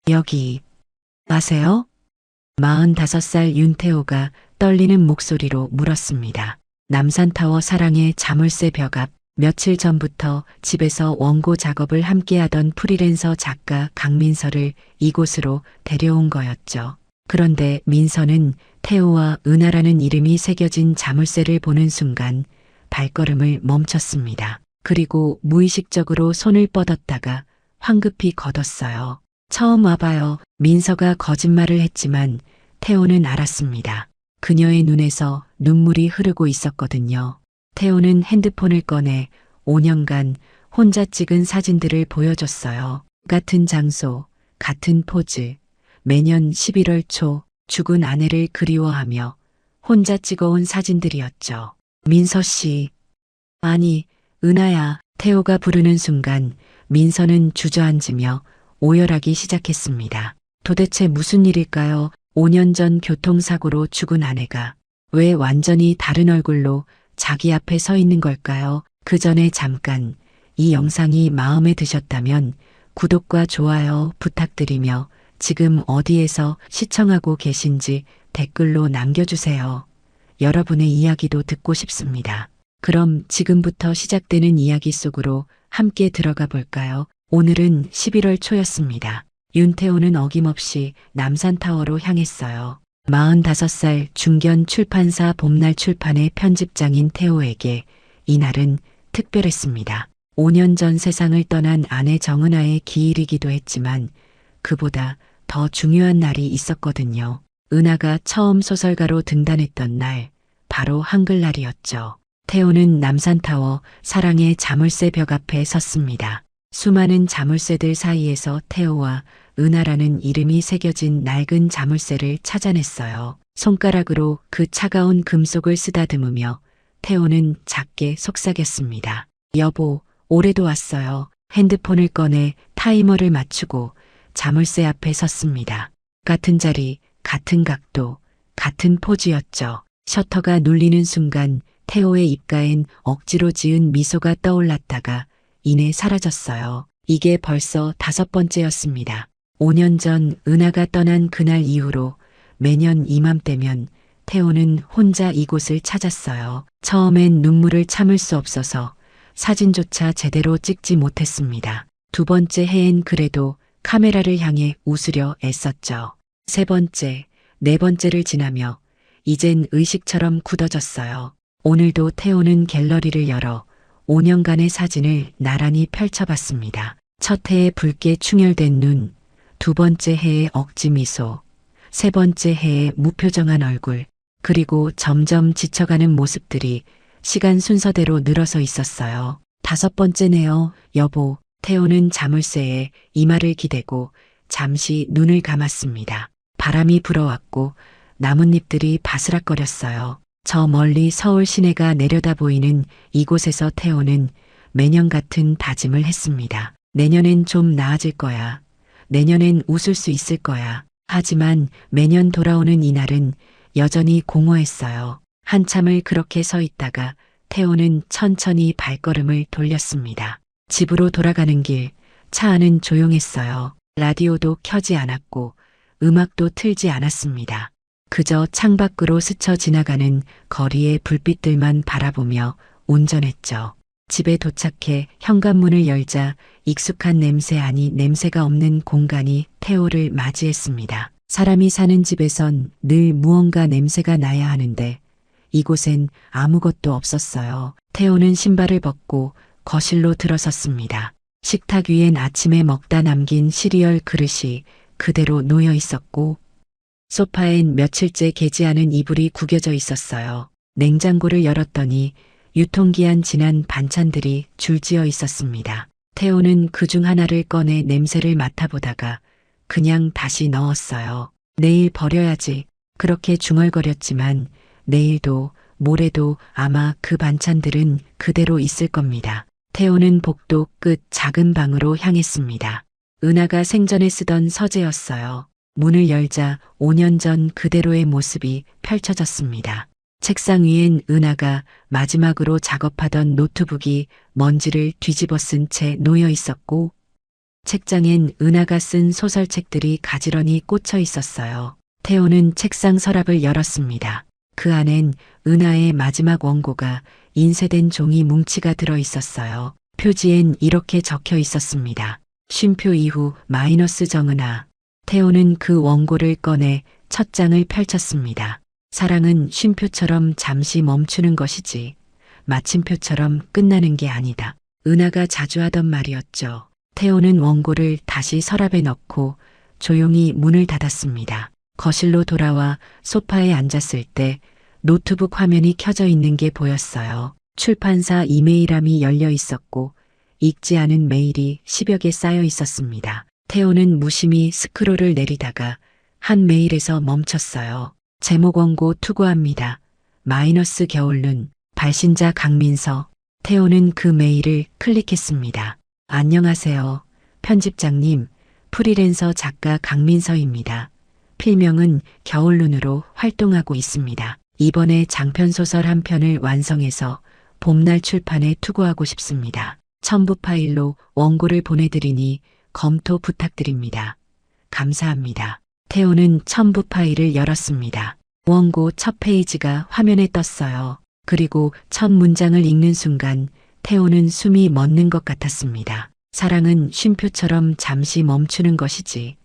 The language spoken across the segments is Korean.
여기 아세요? 45살 윤태호가 떨리는 목소리로 물었습니다. 남산타워 사랑의 자물쇠 벽 앞. 며칠 전부터 집에서 원고 작업을 함께하던 프리랜서 작가 강민서를 이곳으로 데려온 거였죠. 그런데 민서는 태호와 은하라는 이름이 새겨진 자물쇠를 보는 순간 발걸음을 멈췄습니다. 그리고 무의식적으로 손을 뻗었다가 황급히 걷었어요. 처음 와봐요. 민서가 거짓말을 했지만 태호는 알았습니다. 그녀의 눈에서 눈물이 흐르고 있었거든요. 태호는 핸드폰을 꺼내 5년간 혼자 찍은 사진들을 보여줬어요. 같은 장소, 같은 포즈, 매년 11월 초 죽은 아내를 그리워하며 혼자 찍어온 사진들이었죠. 민서 씨. 아니, 은하야. 태호가 부르는 순간 민서는 주저앉으며 오열하기 시작했습니다. 도대체 무슨 일일까요? 5년 전 교통사고로 죽은 아내가 왜 완전히 다른 얼굴로 자기 앞에 서 있는 걸까요? 그 전에 잠깐 이 영상이 마음에 드셨다면 구독과 좋아요 부탁드리며 지금 어디에서 시청하고 계신지 댓글로 남겨주세요. 여러분의 이야기도 듣고 싶습니다. 그럼 지금부터 시작되는 이야기 속으로 함께 들어가 볼까요? 오늘은 11월 초였습니다. 윤태호는 어김없이 남산타워로 향했어요. 45살 중견 출판사 봄날 출판의 편집장인 태호에게 이날은 특별했습니다. 5년 전 세상을 떠난 아내 정은아의 기일이기도 했지만 그보다 더 중요한 날이 있었거든요. 은하가 처음 소설가로 등단했던 날, 바로 한글날이었죠. 태호는 남산타워 사랑의 자물쇠 벽 앞에 섰습니다. 수많은 자물쇠들 사이에서 태호와 은하라는 이름이 새겨진 낡은 자물쇠를 찾아냈어요. 손가락으로 그 차가운 금속을 쓰다듬으며 태호는 작게 속삭였습니다. 여보, 올해도 왔어요. 핸드폰을 꺼내 타이머를 맞추고 자물쇠 앞에 섰습니다. 같은 자리, 같은 각도, 같은 포즈였죠. 셔터가 눌리는 순간 태호의 입가엔 억지로 지은 미소가 떠올랐다가 이내 사라졌어요. 이게 벌써 5번째였습니다. 5년 전 은하가 떠난 그날 이후로 매년 이맘때면 태호는 혼자 이곳을 찾았어요. 처음엔 눈물을 참을 수 없어서 사진조차 제대로 찍지 못했습니다. 2번째 해엔 그래도 카메라를 향해 웃으려 애썼죠. 3번째, 4번째를 지나며 이젠 의식처럼 굳어졌어요. 오늘도 태호는 갤러리를 열어 5년간의 사진을 나란히 펼쳐봤습니다. 첫 해에 붉게 충혈된 눈, 2번째 해에 억지 미소, 3번째 해에 무표정한 얼굴, 그리고 점점 지쳐가는 모습들이 시간 순서대로 늘어서 있었어요. 5번째네요, 여보. 태호는 자물쇠에 이마를 기대고 잠시 눈을 감았습니다. 바람이 불어왔고 나뭇잎들이 바스락거렸어요. 저 멀리 서울 시내가 내려다 보이는 이곳에서 태호는 매년 같은 다짐을 했습니다. 내년엔 좀 나아질 거야. 내년엔 웃을 수 있을 거야. 하지만 매년 돌아오는 이날은 여전히 공허했어요. 한참을 그렇게 서 있다가 태호는 천천히 발걸음을 돌렸습니다. 집으로 돌아가는 길, 차 안은 조용했어요. 라디오도 켜지 않았고 음악도 틀지 않았습니다. 그저 창밖으로 스쳐 지나가는 거리의 불빛들만 바라보며 운전했죠. 집에 도착해 현관문을 열자 익숙한 냄새 아니 냄새가 없는 공간이 태호를 맞이했습니다. 사람이 사는 집에선 늘 무언가 냄새가 나야 하는데 이곳엔 아무것도 없었어요. 태호는 신발을 벗고 거실로 들어섰습니다. 식탁 위엔 아침에 먹다 남긴 시리얼 그릇이 그대로 놓여 있었고 소파엔 며칠째 개지 않은 이불이 구겨져 있었어요. 냉장고를 열었더니 유통기한 지난 반찬들이 줄지어 있었습니다. 태호는 그중 하나를 꺼내 냄새를 맡아보다가 그냥 다시 넣었어요. 내일 버려야지. 그렇게 중얼거렸지만 내일도 모레도 아마 그 반찬들은 그대로 있을 겁니다. 태호는 복도 끝 작은 방으로 향했습니다. 은하가 생전에 쓰던 서재였어요. 문을 열자 5년 전 그대로의 모습이 펼쳐졌습니다. 책상 위엔 은하가 마지막으로 작업하던 노트북이 먼지를 뒤집어 쓴 채 놓여 있었고 책장엔 은하가 쓴 소설책들이 가지런히 꽂혀 있었어요. 태호는 책상 서랍을 열었습니다. 그 안엔 은하의 마지막 원고가 인쇄된 종이 뭉치가 들어 있었어요. 표지엔 이렇게 적혀 있었습니다. 쉼표 이후 마이너스 정은하. 태호는 그 원고를 꺼내 첫 장을 펼쳤습니다. 사랑은 쉼표처럼 잠시 멈추는 것이지 마침표처럼 끝나는 게 아니다. 은하가 자주 하던 말이었죠. 태호는 원고를 다시 서랍에 넣고 조용히 문을 닫았습니다. 거실로 돌아와 소파에 앉았을 때 노트북 화면이 켜져 있는 게 보였어요. 출판사 이메일함이 열려 있었고 읽지 않은 메일이 10여 개 쌓여 있었습니다. 태호는 무심히 스크롤을 내리다가 한 메일에서 멈췄어요. 제목 원고 투고합니다. 마이너스 겨울눈. 발신자 강민서. 태호는 그 메일을 클릭했습니다. 안녕하세요. 편집장님, 프리랜서 작가 강민서입니다. 필명은 겨울눈으로 활동하고 있습니다. 이번에 장편소설 한 편을 완성해서 봄날 출판에 투고하고 싶습니다. 첨부 파일로 원고를 보내드리니 검토 부탁드립니다. 감사합니다. 태호는 첨부 파일을 열었습니다. 원고 첫 페이지가 화면에 떴어요. 그리고 첫 문장을 읽는 순간 태호는 숨이 멎는 것 같았습니다. 사랑은 쉼표처럼 잠시 멈추는 것이지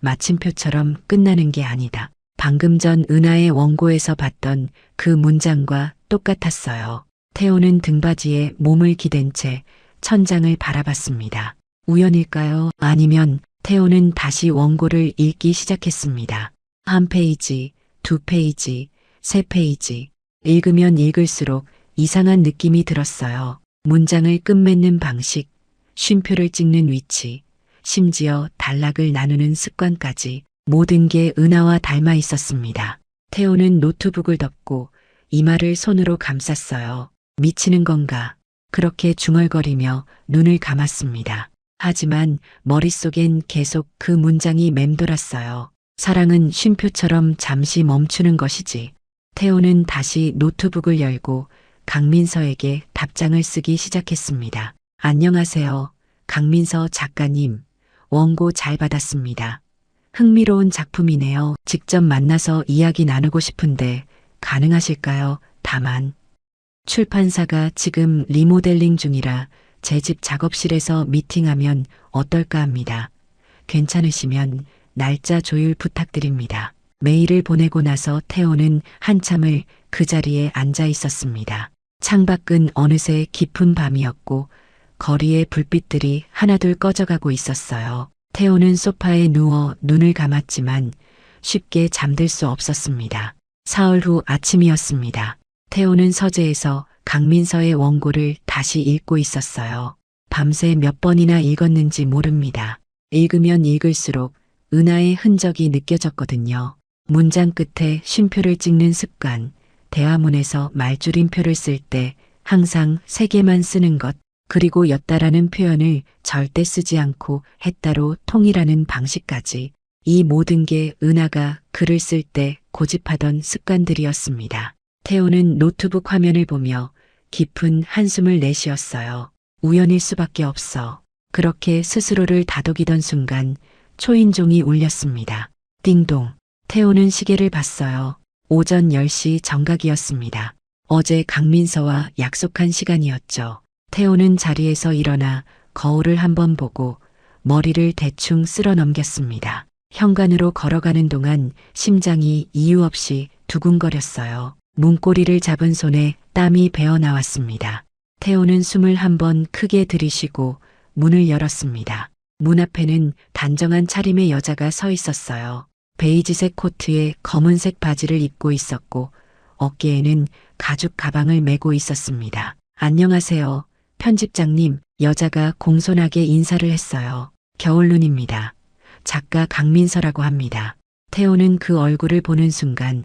마침표처럼 끝나는 게 아니다. 방금 전 은하의 원고에서 봤던 그 문장과 똑같았어요. 태호는 등받이에 몸을 기댄 채 천장을 바라봤습니다. 우연일까요? 아니면 태호는 다시 원고를 읽기 시작했습니다. 한 페이지, 두 페이지, 세 페이지. 읽으면 읽을수록 이상한 느낌이 들었어요. 문장을 끝맺는 방식, 쉼표를 찍는 위치, 심지어 단락을 나누는 습관까지 모든 게 은하와 닮아 있었습니다. 태호는 노트북을 덮고 이마를 손으로 감쌌어요. 미치는 건가? 그렇게 중얼거리며 눈을 감았습니다. 하지만 머릿속엔 계속 그 문장이 맴돌았어요. 사랑은 쉼표처럼 잠시 멈추는 것이지. 태호는 다시 노트북을 열고 강민서에게 답장을 쓰기 시작했습니다. 안녕하세요. 강민서 작가님. 원고 잘 받았습니다. 흥미로운 작품이네요. 직접 만나서 이야기 나누고 싶은데 가능하실까요? 다만 출판사가 지금 리모델링 중이라 제 집 작업실에서 미팅하면 어떨까 합니다. 괜찮으시면 날짜 조율 부탁드립니다. 메일을 보내고 나서 태호는 한참을 그 자리에 앉아 있었습니다. 창밖은 어느새 깊은 밤이었고 거리의 불빛들이 하나둘 꺼져가고 있었어요. 태호는 소파에 누워 눈을 감았지만 쉽게 잠들 수 없었습니다. 사흘 후 아침이었습니다. 태호는 서재에서 강민서의 원고를 다시 읽고 있었어요. 밤새 몇 번이나 읽었는지 모릅니다. 읽으면 읽을수록 은하의 흔적이 느껴졌거든요. 문장 끝에 쉼표를 찍는 습관, 대화문에서 말줄임표를 쓸 때 항상 3개만 쓰는 것, 그리고 였다라는 표현을 절대 쓰지 않고 했다로 통일하는 방식까지 이 모든 게 은하가 글을 쓸 때 고집하던 습관들이었습니다. 태호는 노트북 화면을 보며 깊은 한숨을 내쉬었어요. 우연일 수밖에 없어. 그렇게 스스로를 다독이던 순간 초인종이 울렸습니다. 띵동. 태호는 시계를 봤어요. 오전 10시 정각이었습니다. 어제 강민서와 약속한 시간이었죠. 태호는 자리에서 일어나 거울을 한번 보고 머리를 대충 쓸어 넘겼습니다. 현관으로 걸어가는 동안 심장이 이유 없이 두근거렸어요. 문고리를 잡은 손에 땀이 배어 나왔습니다. 태호는 숨을 한번 크게 들이쉬고 문을 열었습니다. 문 앞에는 단정한 차림의 여자가 서 있었어요. 베이지색 코트에 검은색 바지를 입고 있었고 어깨에는 가죽 가방을 메고 있었습니다. 안녕하세요. 편집장님. 여자가 공손하게 인사를 했어요. 겨울눈입니다. 작가 강민서라고 합니다. 태호는 그 얼굴을 보는 순간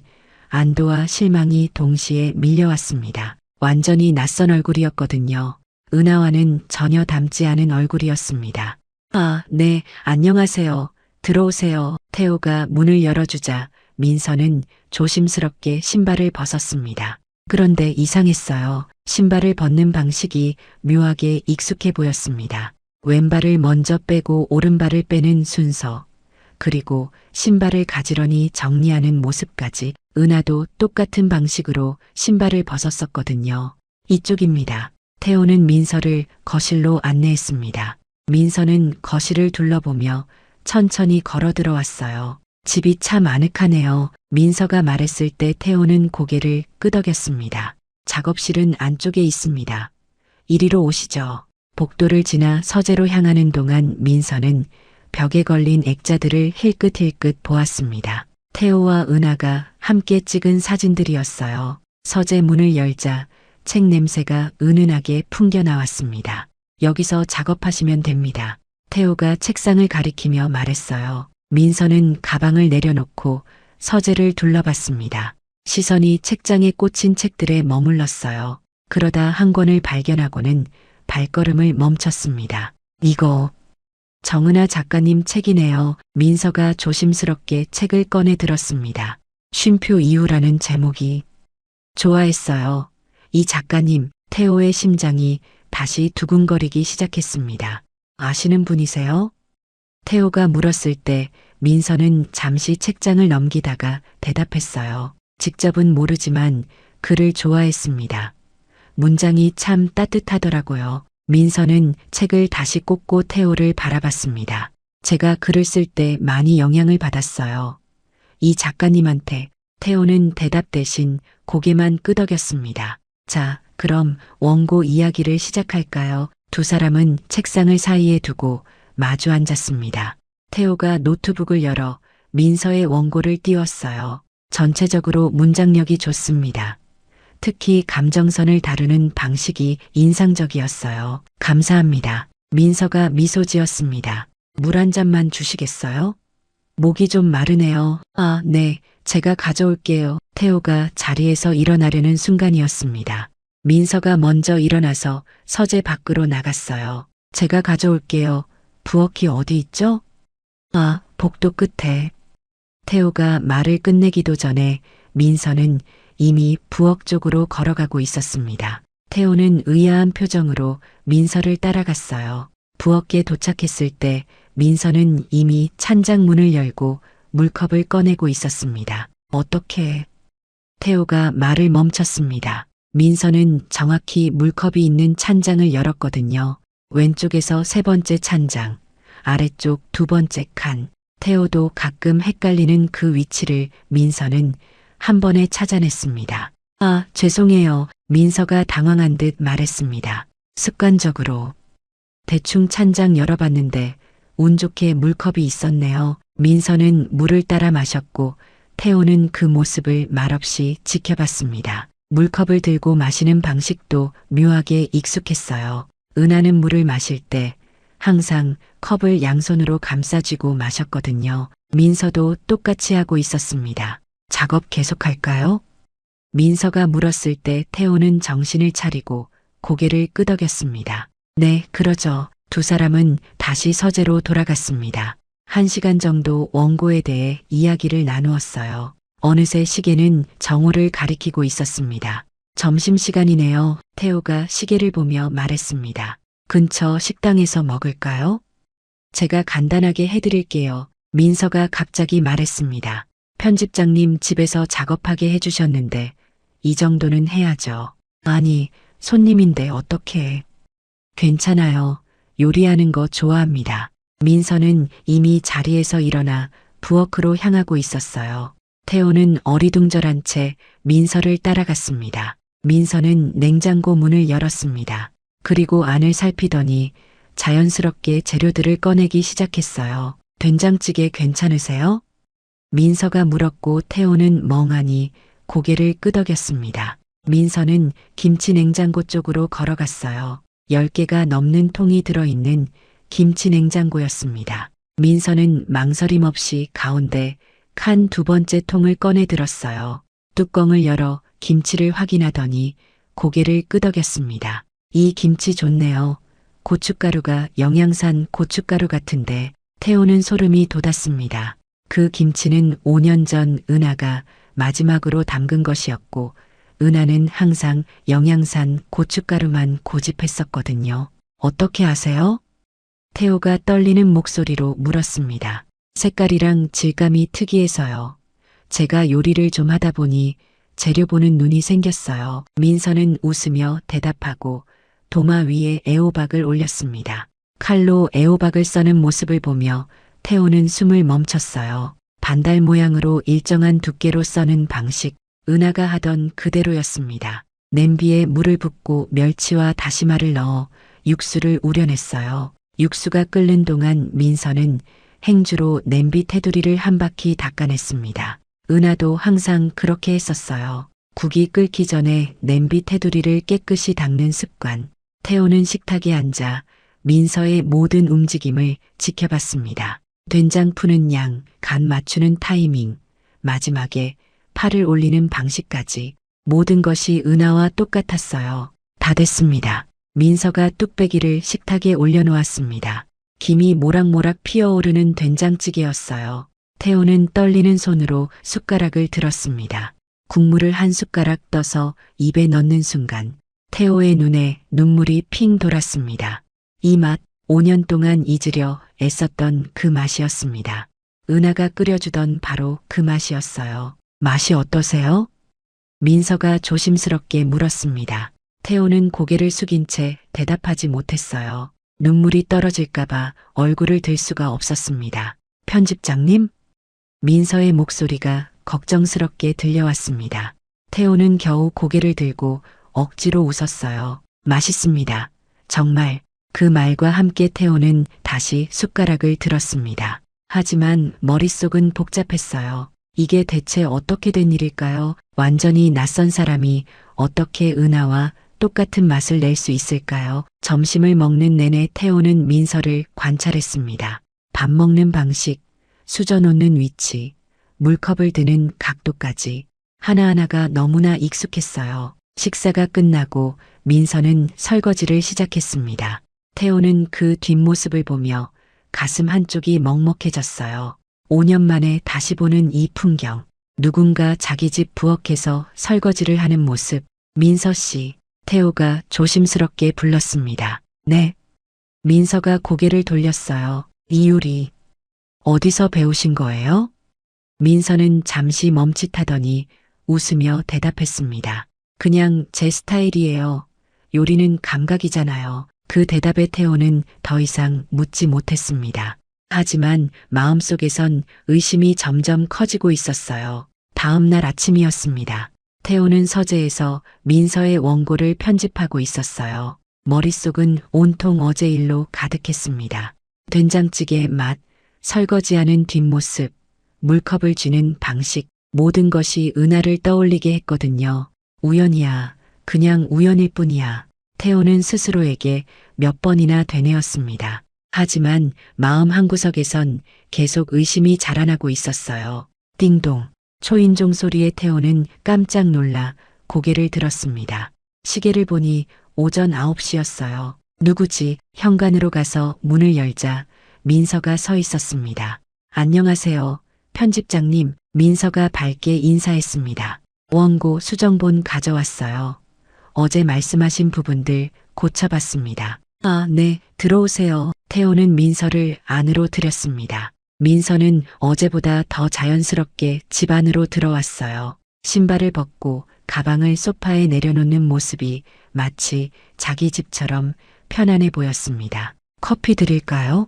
안도와 실망이 동시에 밀려왔습니다. 완전히 낯선 얼굴이었거든요. 은하와는 전혀 닮지 않은 얼굴이었습니다. 아, 네, 안녕하세요. 들어오세요. 태호가 문을 열어주자 민서는 조심스럽게 신발을 벗었습니다. 그런데 이상했어요. 신발을 벗는 방식이 묘하게 익숙해 보였습니다. 왼발을 먼저 빼고 오른발을 빼는 순서, 그리고 신발을 가지런히 정리하는 모습까지 은하도 똑같은 방식으로 신발을 벗었었거든요. 이쪽입니다. 태호는 민서를 거실로 안내했습니다. 민서는 거실을 둘러보며 천천히 걸어 들어왔어요. 집이 참 아늑하네요. 민서가 말했을 때 태호는 고개를 끄덕였습니다. 작업실은 안쪽에 있습니다. 이리로 오시죠. 복도를 지나 서재로 향하는 동안 민서는 벽에 걸린 액자들을 힐끗힐끗 보았습니다. 태호와 은하가 함께 찍은 사진들이었어요. 서재 문을 열자 책 냄새가 은은하게 풍겨 나왔습니다. 여기서 작업하시면 됩니다. 태호가 책상을 가리키며 말했어요. 민서는 가방을 내려놓고 서재를 둘러봤습니다. 시선이 책장에 꽂힌 책들에 머물렀어요. 그러다 한 권을 발견하고는 발걸음을 멈췄습니다. 이거 정은아 작가님 책이네요. 민서가 조심스럽게 책을 꺼내 들었습니다. 쉼표 이후라는 제목이 좋아했어요. 이 작가님, 태호의 심장이 다시 두근거리기 시작했습니다. 아시는 분이세요? 태호가 물었을 때 민서는 잠시 책장을 넘기다가 대답했어요. 직접은 모르지만 글을 좋아했습니다. 문장이 참 따뜻하더라고요. 민서는 책을 다시 꽂고 태호를 바라봤습니다. 제가 글을 쓸 때 많이 영향을 받았어요. 이 작가님한테. 태호는 대답 대신 고개만 끄덕였습니다. 자, 그럼 원고 이야기를 시작할까요? 두 사람은 책상을 사이에 두고 마주 앉았습니다. 태호가 노트북을 열어 민서의 원고를 띄웠어요. 전체적으로 문장력이 좋습니다. 특히 감정선을 다루는 방식이 인상적이었어요. 감사합니다. 민서가 미소 지었습니다. 물 한 잔만 주시겠어요? 목이 좀 마르네요. 아, 네. 제가 가져올게요. 태호가 자리에서 일어나려는 순간이었습니다. 민서가 먼저 일어나서 서재 밖으로 나갔어요. 제가 가져올게요. 부엌이 어디 있죠? 아, 복도 끝에. 태호가 말을 끝내기도 전에 민서는 이미 부엌 쪽으로 걸어가고 있었습니다. 태호는 의아한 표정으로 민서를 따라갔어요. 부엌에 도착했을 때 민서는 이미 찬장 문을 열고 물컵을 꺼내고 있었습니다. 어떻게? 태호가 말을 멈췄습니다. 민서는 정확히 물컵이 있는 찬장을 열었거든요. 왼쪽에서 세 번째 찬장, 아래쪽 두 번째 칸. 태호도 가끔 헷갈리는 그 위치를 민서는 한 번에 찾아냈습니다. 아, 죄송해요. 민서가 당황한 듯 말했습니다. 습관적으로. 대충 찬장 열어봤는데 운 좋게 물컵이 있었네요. 민서는 물을 따라 마셨고 태호는 그 모습을 말없이 지켜봤습니다. 물컵을 들고 마시는 방식도 묘하게 익숙했어요. 은하는 물을 마실 때 항상 컵을 양손으로 감싸쥐고 마셨거든요. 민서도 똑같이 하고 있었습니다. 작업 계속할까요? 민서가 물었을 때 태호는 정신을 차리고 고개를 끄덕였습니다. 네, 그러죠. 두 사람은 다시 서재로 돌아갔습니다. 1시간 정도 원고에 대해 이야기를 나누었어요. 어느새 시계는 정오를 가리키고 있었습니다. 점심시간이네요. 태호가 시계를 보며 말했습니다. 근처 식당에서 먹을까요? 제가 간단하게 해드릴게요. 민서가 갑자기 말했습니다. 편집장님 집에서 작업하게 해주셨는데 이 정도는 해야죠. 아니, 손님인데 어떻게. 괜찮아요. 요리하는 거 좋아합니다. 민서는 이미 자리에서 일어나 부엌으로 향하고 있었어요. 태호는 어리둥절한 채 민서를 따라갔습니다. 민서는 냉장고 문을 열었습니다. 그리고 안을 살피더니 자연스럽게 재료들을 꺼내기 시작했어요. 된장찌개 괜찮으세요? 민서가 물었고 태호는 멍하니 고개를 끄덕였습니다. 민서는 김치 냉장고 쪽으로 걸어갔어요. 10개가 넘는 통이 들어있는 김치 냉장고였습니다. 민서는 망설임 없이 가운데 칸 두 번째 통을 꺼내 들었어요. 뚜껑을 열어 김치를 확인하더니 고개를 끄덕였습니다. 이 김치 좋네요. 고춧가루가 영양산 고춧가루 같은데. 태호는 소름이 돋았습니다. 그 김치는 5년 전 은하가 마지막으로 담근 것이었고 은하는 항상 영양산 고춧가루만 고집했었거든요. 어떻게 아세요? 태호가 떨리는 목소리로 물었습니다. 색깔이랑 질감이 특이해서요. 제가 요리를 좀 하다 보니 재료 보는 눈이 생겼어요. 민서는 웃으며 대답하고 도마 위에 애호박을 올렸습니다. 칼로 애호박을 써는 모습을 보며 태호는 숨을 멈췄어요. 반달 모양으로 일정한 두께로 써는 방식, 은하가 하던 그대로였습니다. 냄비에 물을 붓고 멸치와 다시마를 넣어 육수를 우려냈어요. 육수가 끓는 동안 민서는 행주로 냄비 테두리를 한 바퀴 닦아냈습니다. 은하도 항상 그렇게 했었어요. 국이 끓기 전에 냄비 테두리를 깨끗이 닦는 습관. 태호는 식탁에 앉아 민서의 모든 움직임을 지켜봤습니다. 된장 푸는 양, 간 맞추는 타이밍, 마지막에 팔을 올리는 방식까지 모든 것이 은하와 똑같았어요. 다 됐습니다. 민서가 뚝배기를 식탁에 올려놓았습니다. 김이 모락모락 피어오르는 된장찌개였어요. 태호는 떨리는 손으로 숟가락을 들었습니다. 국물을 한 숟가락 떠서 입에 넣는 순간 태호의 눈에 눈물이 핑 돌았습니다. 이 맛, 5년 동안 잊으려 애썼던 그 맛이었습니다. 은하가 끓여주던 바로 그 맛이었어요. 맛이 어떠세요? 민서가 조심스럽게 물었습니다. 태호는 고개를 숙인 채 대답하지 못했어요. 눈물이 떨어질까봐 얼굴을 들 수가 없었습니다. 편집장님? 민서의 목소리가 걱정스럽게 들려왔습니다. 태호는 겨우 고개를 들고 억지로 웃었어요. 맛있습니다. 정말. 그 말과 함께 태호는 다시 숟가락을 들었습니다. 하지만 머릿속은 복잡했어요. 이게 대체 어떻게 된 일일까요? 완전히 낯선 사람이 어떻게 은하와 똑같은 맛을 낼 수 있을까요? 점심을 먹는 내내 태호는 민서를 관찰했습니다. 밥 먹는 방식, 수저 놓는 위치, 물컵을 드는 각도까지 하나하나가 너무나 익숙했어요. 식사가 끝나고 민서는 설거지를 시작했습니다. 태호는 그 뒷모습을 보며 가슴 한쪽이 먹먹해졌어요. 5년 만에 다시 보는 이 풍경. 누군가 자기 집 부엌에서 설거지를 하는 모습. 민서 씨, 태호가 조심스럽게 불렀습니다. 네. 민서가 고개를 돌렸어요. 이 요리 어디서 배우신 거예요? 민서는 잠시 멈칫하더니 웃으며 대답했습니다. 그냥 제 스타일이에요. 요리는 감각이잖아요. 그 대답에 태호는 더 이상 묻지 못했습니다. 하지만 마음속에선 의심이 점점 커지고 있었어요. 다음 날 아침이었습니다. 태호는 서재에서 민서의 원고를 편집하고 있었어요. 머릿속은 온통 어제 일로 가득했습니다. 된장찌개의 맛, 설거지하는 뒷모습, 물컵을 쥐는 방식, 모든 것이 은하를 떠올리게 했거든요. 우연이야. 그냥 우연일 뿐이야. 태호는 스스로에게 몇 번이나 되뇌었습니다. 하지만 마음 한구석에선 계속 의심이 자라나고 있었어요. 띵동. 초인종 소리에 태호는 깜짝 놀라 고개를 들었습니다. 시계를 보니 오전 9시였어요. 누구지? 현관으로 가서 문을 열자 민서가 서 있었습니다. 안녕하세요. 편집장님. 민서가 밝게 인사했습니다. 원고 수정본 가져왔어요. 어제 말씀하신 부분들 고쳐봤습니다. 아, 네, 들어오세요. 태호는 민서를 안으로 들였습니다. 민서는 어제보다 더 자연스럽게 집 안으로 들어왔어요. 신발을 벗고 가방을 소파에 내려놓는 모습이 마치 자기 집처럼 편안해 보였습니다. 커피 드릴까요?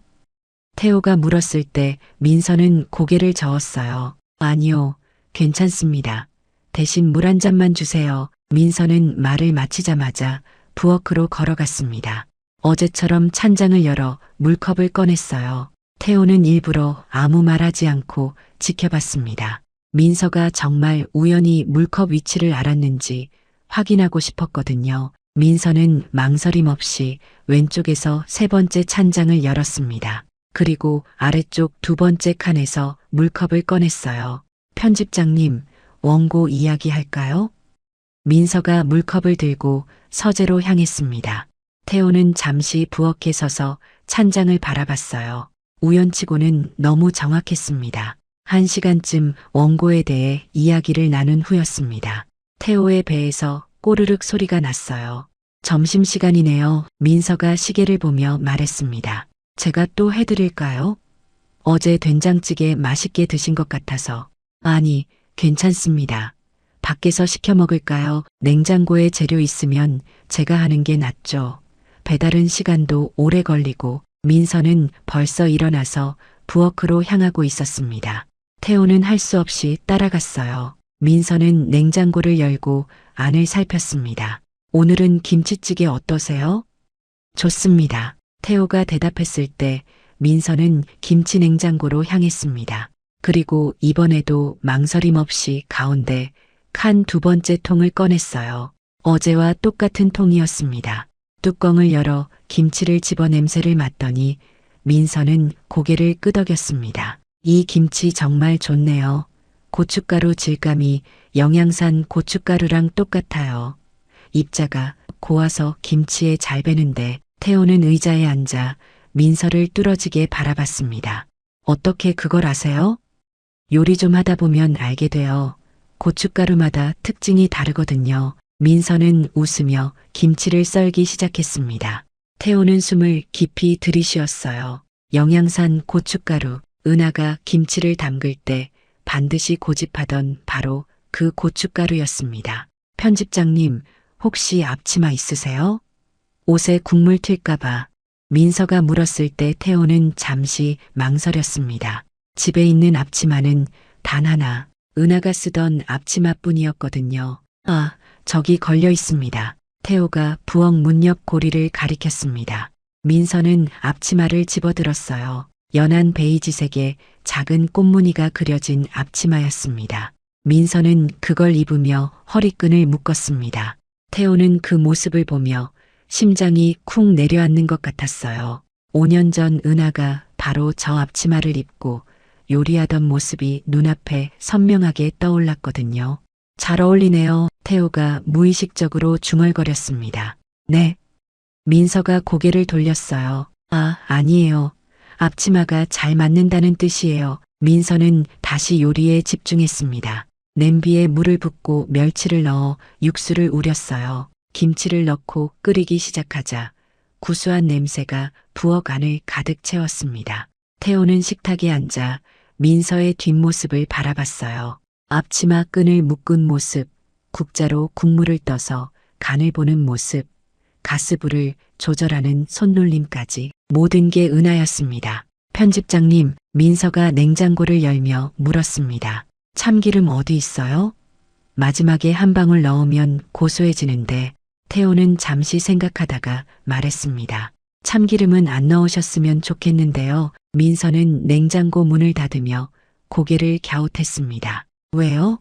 태호가 물었을 때 민서는 고개를 저었어요. 아니요, 괜찮습니다. 대신 물 한 잔만 주세요. 민서는 말을 마치자마자 부엌으로 걸어갔습니다. 어제처럼 찬장을 열어 물컵을 꺼냈어요. 태호는 일부러 아무 말하지 않고 지켜봤습니다. 민서가 정말 우연히 물컵 위치를 알았는지 확인하고 싶었거든요. 민서는 망설임 없이 왼쪽에서 세 번째 찬장을 열었습니다. 그리고 아래쪽 두 번째 칸에서 물컵을 꺼냈어요. 편집장님, 원고 이야기할까요? 민서가 물컵을 들고 서재로 향했습니다. 태호는 잠시 부엌에 서서 찬장을 바라봤어요. 우연치고는 너무 정확했습니다. 1시간쯤 원고에 대해 이야기를 나눈 후였습니다. 태호의 배에서 꼬르륵 소리가 났어요. 점심시간이네요. 민서가 시계를 보며 말했습니다. 제가 또 해드릴까요? 어제 된장찌개 맛있게 드신 것 같아서. 아니, 괜찮습니다. 밖에서 시켜 먹을까요? 냉장고에 재료 있으면 제가 하는 게 낫죠. 배달은 시간도 오래 걸리고 민서는 벌써 일어나서 부엌으로 향하고 있었습니다. 태호는 할 수 없이 따라갔어요. 민서는 냉장고를 열고 안을 살폈습니다. 오늘은 김치찌개 어떠세요? 좋습니다. 태호가 대답했을 때 민서는 김치 냉장고로 향했습니다. 그리고 이번에도 망설임 없이 가운데 칸 두 번째 통을 꺼냈어요. 어제와 똑같은 통이었습니다. 뚜껑을 열어 김치를 집어 냄새를 맡더니 민서는 고개를 끄덕였습니다. 이 김치 정말 좋네요. 고춧가루 질감이 영양산 고춧가루랑 똑같아요. 입자가 고와서 김치에 잘 배는데 태호는 의자에 앉아 민서를 뚫어지게 바라봤습니다. 어떻게 그걸 아세요? 요리 좀 하다 보면 알게 돼요. 고춧가루마다 특징이 다르거든요. 민서는 웃으며 김치를 썰기 시작했습니다. 태호는 숨을 깊이 들이쉬었어요. 영양산 고춧가루, 은하가 김치를 담글 때 반드시 고집하던 바로 그 고춧가루였습니다. 편집장님, 혹시 앞치마 있으세요? 옷에 국물 튈까봐 민서가 물었을 때 태호는 잠시 망설였습니다. 집에 있는 앞치마는 단 하나, 은하가 쓰던 앞치마뿐이었거든요. 아, 저기 걸려 있습니다. 태호가 부엌 문 옆 고리를 가리켰습니다. 민서는 앞치마를 집어들었어요. 연한 베이지색의 작은 꽃무늬가 그려진 앞치마였습니다. 민서는 그걸 입으며 허리끈을 묶었습니다. 태호는 그 모습을 보며 심장이 쿵 내려앉는 것 같았어요. 5년 전 은하가 바로 저 앞치마를 입고 요리하던 모습이 눈앞에 선명하게 떠올랐거든요. 잘 어울리네요. 태호가 무의식적으로 중얼거렸습니다. 네. 민서가 고개를 돌렸어요. 아, 아니에요. 앞치마가 잘 맞는다는 뜻이에요. 민서는 다시 요리에 집중했습니다. 냄비에 물을 붓고 멸치를 넣어 육수를 우렸어요. 김치를 넣고 끓이기 시작하자 구수한 냄새가 부엌 안을 가득 채웠습니다. 태호는 식탁에 앉아 민서의 뒷모습을 바라봤어요. 앞치마 끈을 묶은 모습, 국자로 국물을 떠서 간을 보는 모습, 가스불을 조절하는 손놀림까지 모든 게 은하였습니다. 편집장님, 민서가 냉장고를 열며 물었습니다. 참기름 어디 있어요? 마지막에 한 방울 넣으면 고소해지는데 태호는 잠시 생각하다가 말했습니다. 참기름은 안 넣으셨으면 좋겠는데요. 민서는 냉장고 문을 닫으며 고개를 갸웃했습니다. 왜요?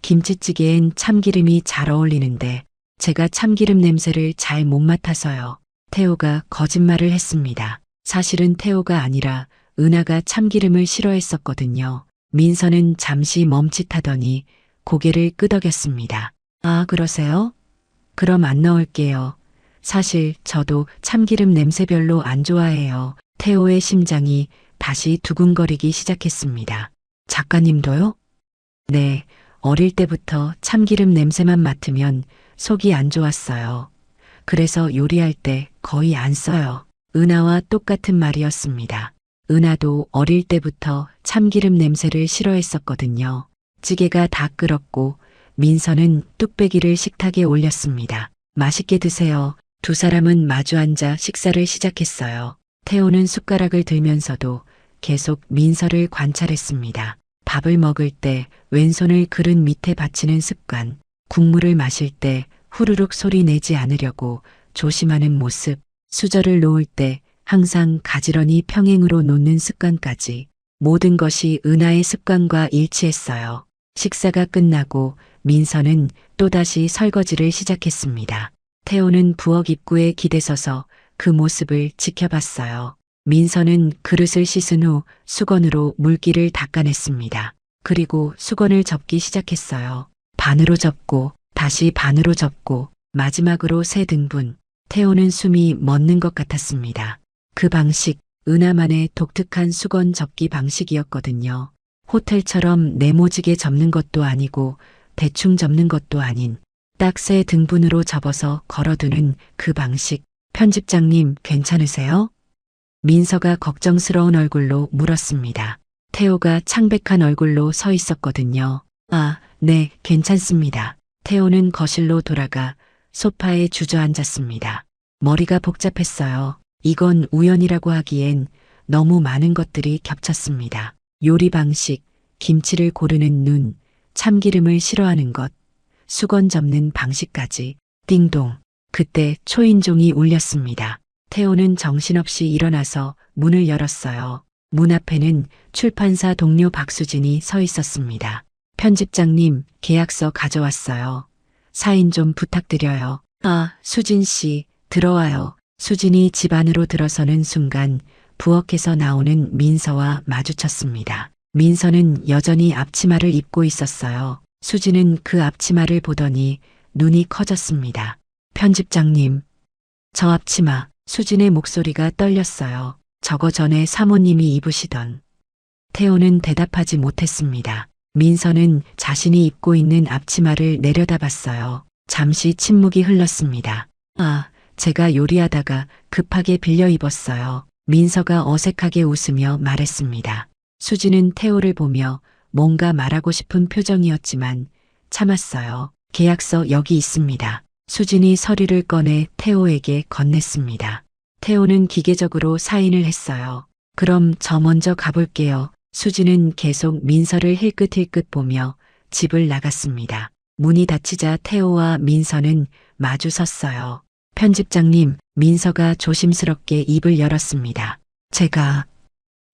김치찌개엔 참기름이 잘 어울리는데 제가 참기름 냄새를 잘 못 맡아서요. 태호가 거짓말을 했습니다. 사실은 태호가 아니라 은하가 참기름을 싫어했었거든요. 민서는 잠시 멈칫하더니 고개를 끄덕였습니다. 아, 그러세요? 그럼 안 넣을게요. 사실 저도 참기름 냄새 별로 안 좋아해요. 태호의 심장이 다시 두근거리기 시작했습니다. 작가님도요? 네, 어릴 때부터 참기름 냄새만 맡으면 속이 안 좋았어요. 그래서 요리할 때 거의 안 써요. 은하와 똑같은 말이었습니다. 은하도 어릴 때부터 참기름 냄새를 싫어했었거든요. 찌개가 다 끓었고 민서는 뚝배기를 식탁에 올렸습니다. 맛있게 드세요. 두 사람은 마주 앉아 식사를 시작했어요. 태호는 숟가락을 들면서도 계속 민서를 관찰했습니다. 밥을 먹을 때 왼손을 그릇 밑에 받치는 습관, 국물을 마실 때 후루룩 소리 내지 않으려고 조심하는 모습, 수저를 놓을 때 항상 가지런히 평행으로 놓는 습관까지 모든 것이 은하의 습관과 일치했어요. 식사가 끝나고 민서는 또다시 설거지를 시작했습니다. 태호는 부엌 입구에 기대서서 그 모습을 지켜봤어요. 민서는 그릇을 씻은 후 수건으로 물기를 닦아냈습니다. 그리고 수건을 접기 시작했어요. 반으로 접고 다시 반으로 접고 마지막으로 세 등분. 태호는 숨이 멎는 것 같았습니다. 그 방식, 은하만의 독특한 수건 접기 방식이었거든요. 호텔처럼 네모지게 접는 것도 아니고 대충 접는 것도 아닌 딱 세 등분으로 접어서 걸어두는 그 방식. 편집장님 괜찮으세요? 민서가 걱정스러운 얼굴로 물었습니다. 태호가 창백한 얼굴로 서 있었거든요. 아, 네, 괜찮습니다. 태호는 거실로 돌아가 소파에 주저앉았습니다. 머리가 복잡했어요. 이건 우연이라고 하기엔 너무 많은 것들이 겹쳤습니다. 요리 방식, 김치를 고르는 눈, 참기름을 싫어하는 것, 수건 접는 방식까지. 띵동. 그때 초인종이 울렸습니다. 태호는 정신없이 일어나서 문을 열었어요. 문 앞에는 출판사 동료 박수진이 서 있었습니다. 편집장님, 계약서 가져왔어요. 사인 좀 부탁드려요. 아, 수진 씨, 들어와요. 수진이 집 안으로 들어서는 순간 부엌에서 나오는 민서와 마주쳤습니다. 민서는 여전히 앞치마를 입고 있었어요. 수진은 그 앞치마를 보더니 눈이 커졌습니다. 편집장님, 저 앞치마. 수진의 목소리가 떨렸어요. 저거 전에 사모님이 입으시던. 태호는 대답하지 못했습니다. 민서는 자신이 입고 있는 앞치마를 내려다봤어요. 잠시 침묵이 흘렀습니다. 아, 제가 요리하다가 급하게 빌려 입었어요. 민서가 어색하게 웃으며 말했습니다. 수진은 태호를 보며 뭔가 말하고 싶은 표정이었지만 참았어요. 계약서 여기 있습니다. 수진이 서류를 꺼내 태호에게 건넸습니다. 태호는 기계적으로 사인을 했어요. 그럼 저 먼저 가볼게요. 수진은 계속 민서를 힐끗힐끗 보며 집을 나갔습니다. 문이 닫히자 태호와 민서는 마주 섰어요. 편집장님, 민서가 조심스럽게 입을 열었습니다. 제가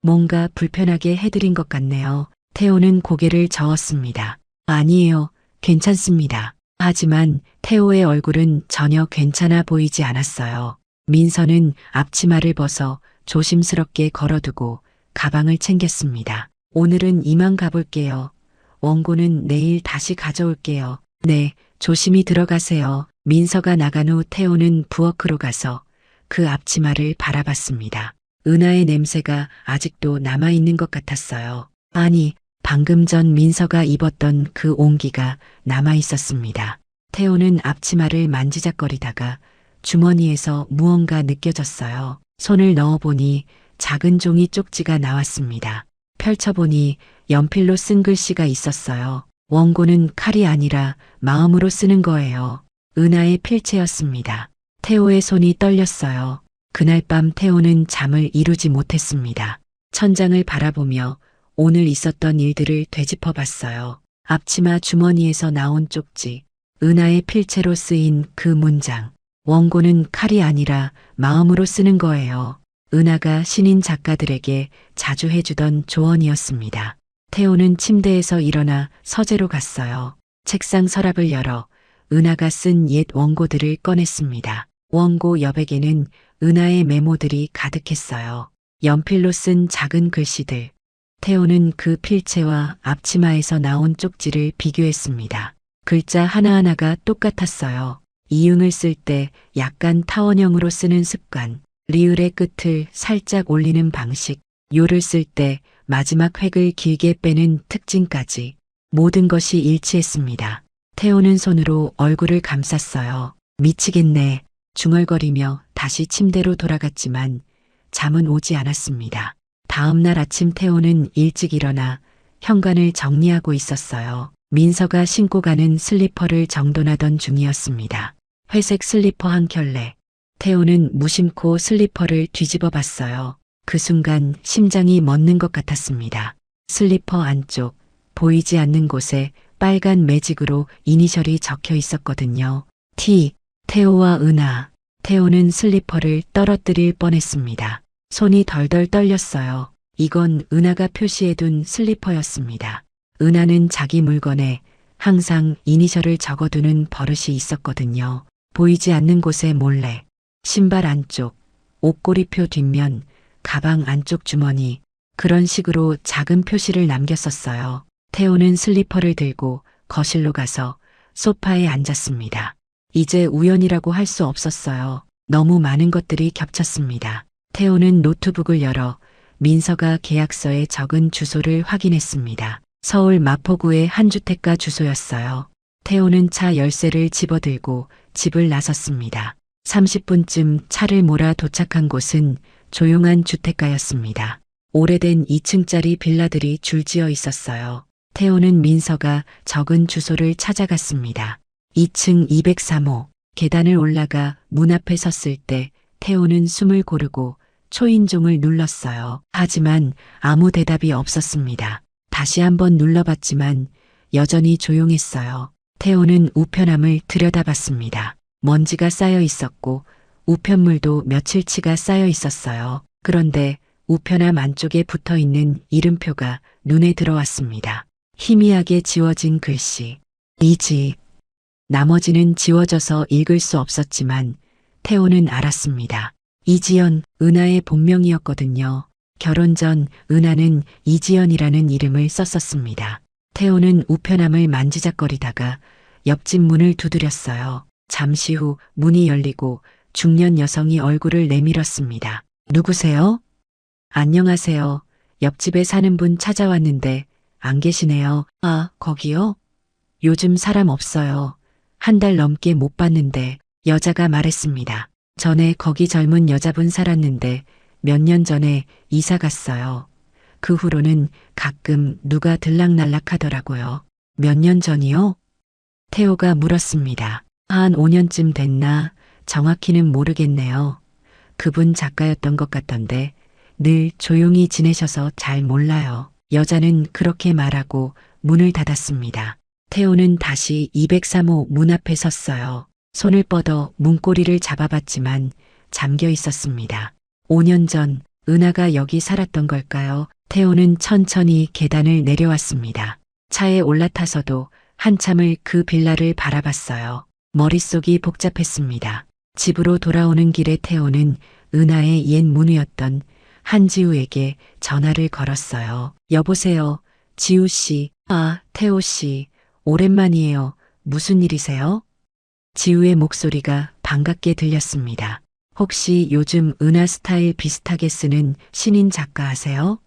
뭔가 불편하게 해드린 것 같네요. 태호는 고개를 저었습니다. 아니에요. 괜찮습니다. 하지만 태호의 얼굴은 전혀 괜찮아 보이지 않았어요. 민서는 앞치마를 벗어 조심스럽게 걸어두고 가방을 챙겼습니다. 오늘은 이만 가볼게요. 원고는 내일 다시 가져올게요. 네, 조심히 들어가세요. 민서가 나간 후 태호는 부엌으로 가서 그 앞치마를 바라봤습니다. 은하의 냄새가 아직도 남아있는 것 같았어요. 아니, 방금 전 민서가 입었던 그 온기가 남아있었습니다. 태호는 앞치마를 만지작거리다가 주머니에서 무언가 느껴졌어요. 손을 넣어보니 작은 종이 쪽지가 나왔습니다. 펼쳐보니 연필로 쓴 글씨가 있었어요. 원고는 칼이 아니라 마음으로 쓰는 거예요. 은하의 필체였습니다. 태호의 손이 떨렸어요. 그날 밤 태호는 잠을 이루지 못했습니다. 천장을 바라보며 오늘 있었던 일들을 되짚어봤어요. 앞치마 주머니에서 나온 쪽지, 은하의 필체로 쓰인 그 문장. 원고는 칼이 아니라 마음으로 쓰는 거예요. 은하가 신인 작가들에게 자주 해주던 조언이었습니다. 태호는 침대에서 일어나 서재로 갔어요. 책상 서랍을 열어 은하가 쓴 옛 원고들을 꺼냈습니다. 원고 여백에는 은하의 메모들이 가득했어요. 연필로 쓴 작은 글씨들. 태호는 그 필체와 앞치마에서 나온 쪽지를 비교했습니다. 글자 하나하나가 똑같았어요. 이응을 쓸 때 약간 타원형으로 쓰는 습관, 리을의 끝을 살짝 올리는 방식, 요를 쓸 때 마지막 획을 길게 빼는 특징까지 모든 것이 일치했습니다. 태호는 손으로 얼굴을 감쌌어요. 미치겠네. 중얼거리며 다시 침대로 돌아갔지만 잠은 오지 않았습니다. 다음 날 아침 태호는 일찍 일어나 현관을 정리하고 있었어요. 민서가 신고 가는 슬리퍼를 정돈하던 중이었습니다. 회색 슬리퍼 한 켤레. 태호는 무심코 슬리퍼를 뒤집어 봤어요. 그 순간 심장이 멎는 것 같았습니다. 슬리퍼 안쪽, 보이지 않는 곳에 빨간 매직으로 이니셜이 적혀 있었거든요. T, 태호와 은하. 태호는 슬리퍼를 떨어뜨릴 뻔했습니다. 손이 덜덜 떨렸어요. 이건 은하가 표시해둔 슬리퍼였습니다. 은하는 자기 물건에 항상 이니셜을 적어두는 버릇이 있었거든요. 보이지 않는 곳에 몰래, 신발 안쪽, 옷고리표 뒷면, 가방 안쪽 주머니, 그런 식으로 작은 표시를 남겼었어요. 태호는 슬리퍼를 들고 거실로 가서 소파에 앉았습니다. 이제 우연이라고 할 수 없었어요. 너무 많은 것들이 겹쳤습니다. 태호는 노트북을 열어 민서가 계약서에 적은 주소를 확인했습니다. 서울 마포구의 한 주택가 주소였어요. 태호는 차 열쇠를 집어들고 집을 나섰습니다. 30분쯤 차를 몰아 도착한 곳은 조용한 주택가였습니다. 오래된 2층짜리 빌라들이 줄지어 있었어요. 태호는 민서가 적은 주소를 찾아갔습니다. 2층 203호. 계단을 올라가 문 앞에 섰을 때 태호는 숨을 고르고 초인종을 눌렀어요. 하지만 아무 대답이 없었습니다. 다시 한번 눌러봤지만 여전히 조용했어요. 태호는 우편함을 들여다봤습니다. 먼지가 쌓여 있었고 우편물도 며칠치가 쌓여 있었어요. 그런데 우편함 안쪽에 붙어 있는 이름표가 눈에 들어왔습니다. 희미하게 지워진 글씨. 이 집. 나머지는 지워져서 읽을 수 없었지만 태호는 알았습니다. 이지연, 은하의 본명이었거든요. 결혼 전 은하는 이지연이라는 이름을 썼었습니다. 태호는 우편함을 만지작거리다가 옆집 문을 두드렸어요. 잠시 후 문이 열리고 중년 여성이 얼굴을 내밀었습니다. 누구세요? 안녕하세요. 옆집에 사는 분 찾아왔는데 안 계시네요. 아, 거기요? 요즘 사람 없어요. 한 달 넘게 못 봤는데 여자가 말했습니다. 전에 거기 젊은 여자분 살았는데 몇 년 전에 이사 갔어요. 그 후로는 가끔 누가 들락날락 하더라고요. 몇 년 전이요? 태호가 물었습니다. 한 5년쯤 됐나? 정확히는 모르겠네요. 그분 작가였던 것 같던데 늘 조용히 지내셔서 잘 몰라요. 여자는 그렇게 말하고 문을 닫았습니다. 태호는 다시 203호 문 앞에 섰어요. 손을 뻗어 문고리를 잡아봤지만 잠겨 있었습니다. 5년 전 은하가 여기 살았던 걸까요? 태호는 천천히 계단을 내려왔습니다. 차에 올라타서도 한참을 그 빌라를 바라봤어요. 머릿속이 복잡했습니다. 집으로 돌아오는 길에 태호는 은하의 옛 문우였던 한지우에게 전화를 걸었어요. 여보세요. 지우 씨. 아, 태호 씨. 오랜만이에요. 무슨 일이세요? 지우의 목소리가 반갑게 들렸습니다. 혹시 요즘 은하 스타일 비슷하게 쓰는 신인 작가 아세요?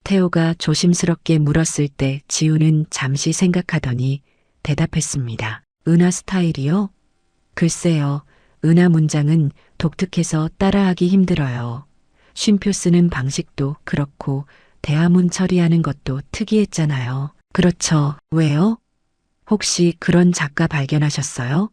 태호가 조심스럽게 물었을 때 지우는 잠시 생각하더니 대답했습니다. 은하 스타일이요? 글쎄요. 은하 문장은 독특해서 따라하기 힘들어요. 쉼표 쓰는 방식도 그렇고 대화문 처리하는 것도 특이했잖아요. 그렇죠. 왜요? 혹시 그런 작가 발견하셨어요?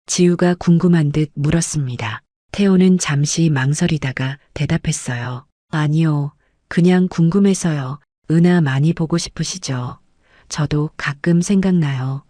지우가 궁금한 듯 물었습니다. 태호는 잠시 망설이다가 대답했어요. 아니요. 그냥 궁금해서요. 은하 많이 보고 싶으시죠? 저도 가끔 생각나요.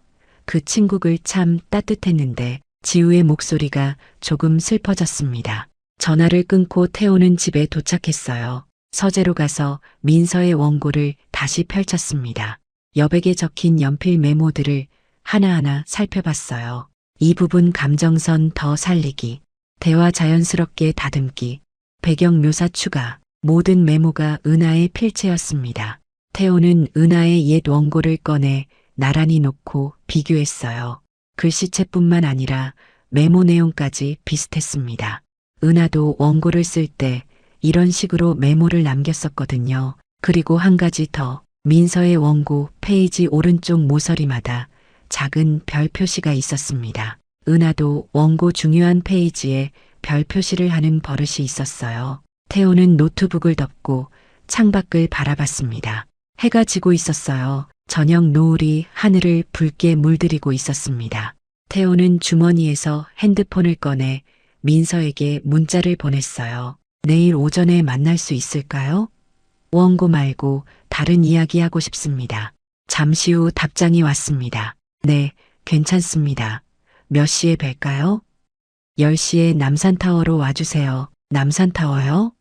그 친구글 참 따뜻했는데. 지우의 목소리가 조금 슬퍼졌습니다. 전화를 끊고 태호는 집에 도착했어요. 서재로 가서 민서의 원고를 다시 펼쳤습니다. 여백에 적힌 연필 메모들을 하나하나 살펴봤어요. 이 부분 감정선 더 살리기, 대화 자연스럽게 다듬기, 배경 묘사 추가, 모든 메모가 은하의 필체였습니다. 태호는 은하의 옛 원고를 꺼내 나란히 놓고 비교했어요. 글씨체뿐만 아니라 메모 내용까지 비슷했습니다. 은하도 원고를 쓸 때 이런 식으로 메모를 남겼었거든요. 그리고 한 가지 더. 민서의 원고 페이지 오른쪽 모서리마다 작은 별 표시가 있었습니다. 은하도 원고 중요한 페이지에 별 표시를 하는 버릇이 있었어요. 태호는 노트북을 덮고 창밖을 바라봤습니다. 해가 지고 있었어요. 저녁 노을이 하늘을 붉게 물들이고 있었습니다. 태호는 주머니에서 핸드폰을 꺼내 민서에게 문자를 보냈어요. 내일 오전에 만날 수 있을까요? 원고 말고 다른 이야기 하고 싶습니다. 잠시 후 답장이 왔습니다. 네, 괜찮습니다. 몇 시에 뵐까요? 10시에 남산타워로 와주세요. 남산타워요?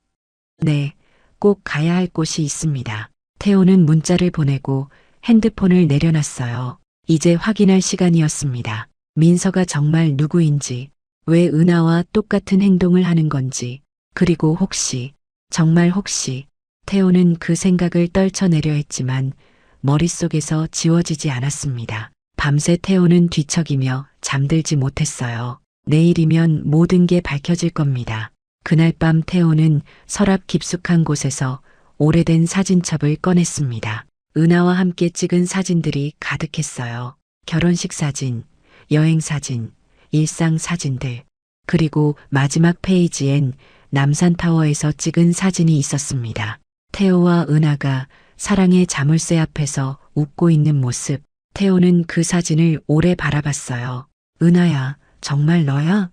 네, 꼭 가야 할 곳이 있습니다. 태호는 문자를 보내고 핸드폰을 내려놨어요. 이제 확인할 시간이었습니다. 민서가 정말 누구인지, 왜 은하와 똑같은 행동을 하는 건지, 그리고 혹시, 정말 혹시, 태호는 그 생각을 떨쳐내려 했지만 머릿속에서 지워지지 않았습니다. 밤새 태호는 뒤척이며 잠들지 못했어요. 내일이면 모든 게 밝혀질 겁니다. 그날 밤 태호는 서랍 깊숙한 곳에서 오래된 사진첩을 꺼냈습니다. 은하와 함께 찍은 사진들이 가득했어요. 결혼식 사진, 여행 사진, 일상 사진들. 그리고 마지막 페이지엔 남산타워에서 찍은 사진이 있었습니다. 태호와 은하가 사랑의 자물쇠 앞에서 웃고 있는 모습. 태호는 그 사진을 오래 바라봤어요. 은하야, 정말 너야?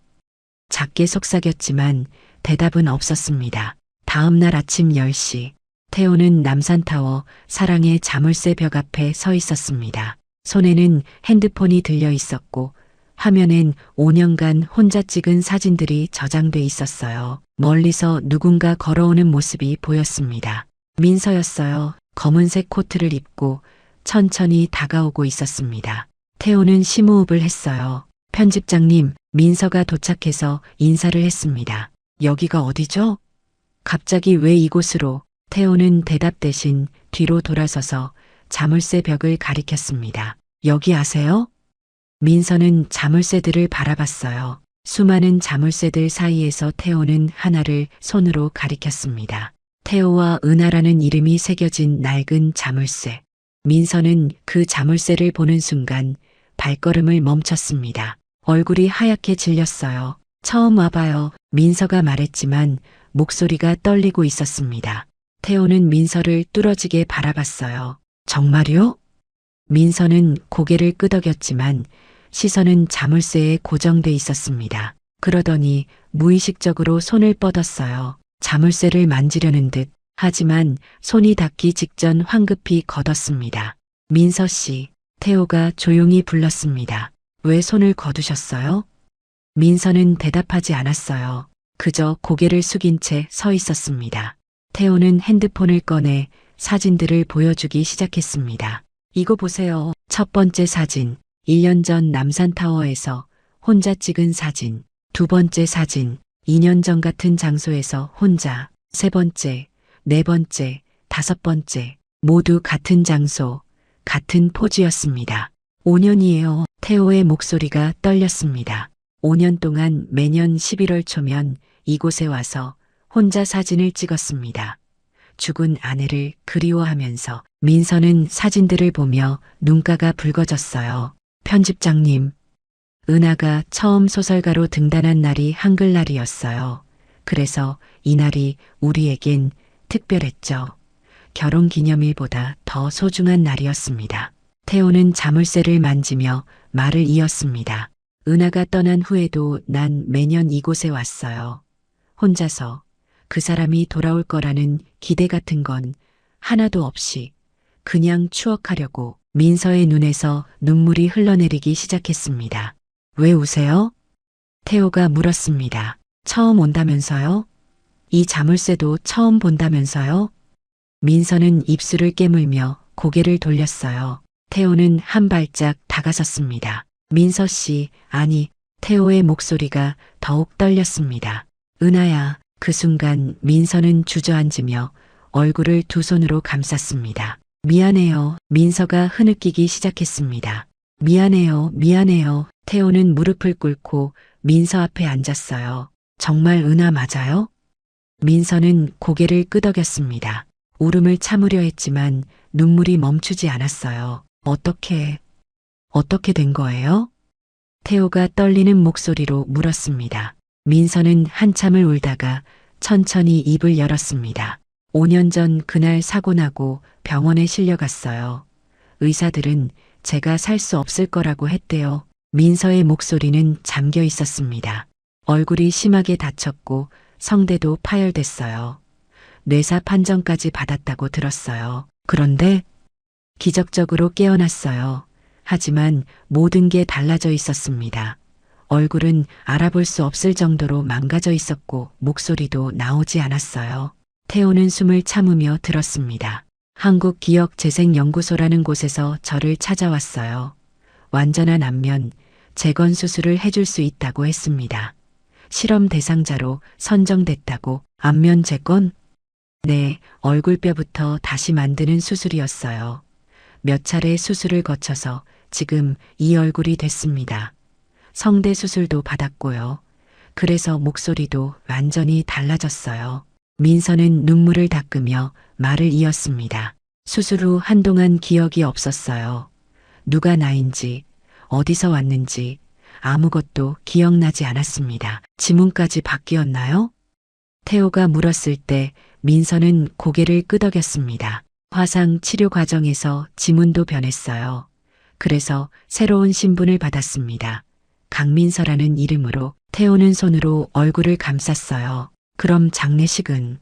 작게 속삭였지만 대답은 없었습니다. 다음 날 아침 10시, 태호는 남산타워 사랑의 자물쇠 벽 앞에 서 있었습니다. 손에는 핸드폰이 들려 있었고 화면엔 5년간 혼자 찍은 사진들이 저장돼 있었어요. 멀리서 누군가 걸어오는 모습이 보였습니다. 민서였어요. 검은색 코트를 입고 천천히 다가오고 있었습니다. 태호는 심호흡을 했어요. 편집장님, 민서가 도착해서 인사를 했습니다. 여기가 어디죠? 갑자기 왜 이곳으로? 태호는 대답 대신 뒤로 돌아서서 자물쇠 벽을 가리켰습니다. 여기 아세요? 민서는 자물쇠들을 바라봤어요. 수많은 자물쇠들 사이에서 태호는 하나를 손으로 가리켰습니다. 태호와 은하라는 이름이 새겨진 낡은 자물쇠. 민서는 그 자물쇠를 보는 순간 발걸음을 멈췄습니다. 얼굴이 하얗게 질렸어요. 처음 와봐요. 민서가 말했지만 목소리가 떨리고 있었습니다. 태호는 민서를 뚫어지게 바라봤어요. 정말요? 민서는 고개를 끄덕였지만 시선은 자물쇠에 고정돼 있었습니다. 그러더니 무의식적으로 손을 뻗었어요. 자물쇠를 만지려는 듯. 하지만 손이 닿기 직전 황급히 걷었습니다. 민서 씨, 태호가 조용히 불렀습니다. 왜 손을 거두셨어요? 민서는 대답하지 않았어요. 그저 고개를 숙인 채 서 있었습니다. 태호는 핸드폰을 꺼내 사진들을 보여주기 시작했습니다. 이거 보세요. 첫 번째 사진, 1년 전 남산타워에서 혼자 찍은 사진. 두 번째 사진, 2년 전 같은 장소에서 혼자. 세 번째, 네 번째, 다섯 번째, 모두 같은 장소, 같은 포즈였습니다. 5년이에요. 태호의 목소리가 떨렸습니다. 5년 동안 매년 11월 초면 이곳에 와서 혼자 사진을 찍었습니다. 죽은 아내를 그리워하면서. 민서는 사진들을 보며 눈가가 붉어졌어요. 편집장님, 은하가 처음 소설가로 등단한 날이 한글날이었어요. 그래서 이날이 우리에겐 특별했죠. 결혼 기념일보다 더 소중한 날이었습니다. 태호는 자물쇠를 만지며 말을 이었습니다. 은하가 떠난 후에도 난 매년 이곳에 왔어요. 혼자서 그 사람이 돌아올 거라는 기대 같은 건 하나도 없이 그냥 추억하려고. 민서의 눈에서 눈물이 흘러내리기 시작했습니다. 왜 우세요? 태호가 물었습니다. 처음 온다면서요? 이 자물쇠도 처음 본다면서요? 민서는 입술을 깨물며 고개를 돌렸어요. 태호는 한 발짝 다가섰습니다. 민서 씨, 아니, 태호의 목소리가 더욱 떨렸습니다. 은하야. 그 순간 민서는 주저앉으며 얼굴을 두 손으로 감쌌습니다. 미안해요. 민서가 흐느끼기 시작했습니다. 미안해요. 미안해요. 태호는 무릎을 꿇고 민서 앞에 앉았어요. 정말 은하 맞아요? 민서는 고개를 끄덕였습니다. 울음을 참으려 했지만 눈물이 멈추지 않았어요. 어떻게 된 거예요? 태호가 떨리는 목소리로 물었습니다. 민서는 한참을 울다가 천천히 입을 열었습니다. 5년 전 그날 사고 나고 병원에 실려갔어요. 의사들은 제가 살 수 없을 거라고 했대요. 민서의 목소리는 잠겨 있었습니다. 얼굴이 심하게 다쳤고 성대도 파열됐어요. 뇌사 판정까지 받았다고 들었어요. 그런데 기적적으로 깨어났어요. 하지만 모든 게 달라져 있었습니다. 얼굴은 알아볼 수 없을 정도로 망가져 있었고 목소리도 나오지 않았어요. 태호는 숨을 참으며 들었습니다. 한국기억재생연구소라는 곳에서 저를 찾아왔어요. 완전한 안면 재건 수술을 해줄 수 있다고 했습니다. 실험 대상자로 선정됐다고. 안면 재건? 네, 얼굴뼈부터 다시 만드는 수술이었어요. 몇 차례 수술을 거쳐서 지금 이 얼굴이 됐습니다. 성대 수술도 받았고요. 그래서 목소리도 완전히 달라졌어요. 민서는 눈물을 닦으며 말을 이었습니다. 수술 후 한동안 기억이 없었어요. 누가 나인지, 어디서 왔는지 아무것도 기억나지 않았습니다. 지문까지 바뀌었나요? 태호가 물었을 때 민서는 고개를 끄덕였습니다. 화상 치료 과정에서 지문도 변했어요. 그래서 새로운 신분을 받았습니다. 강민서라는 이름으로. 태호는 손으로 얼굴을 감쌌어요. 그럼 장례식은?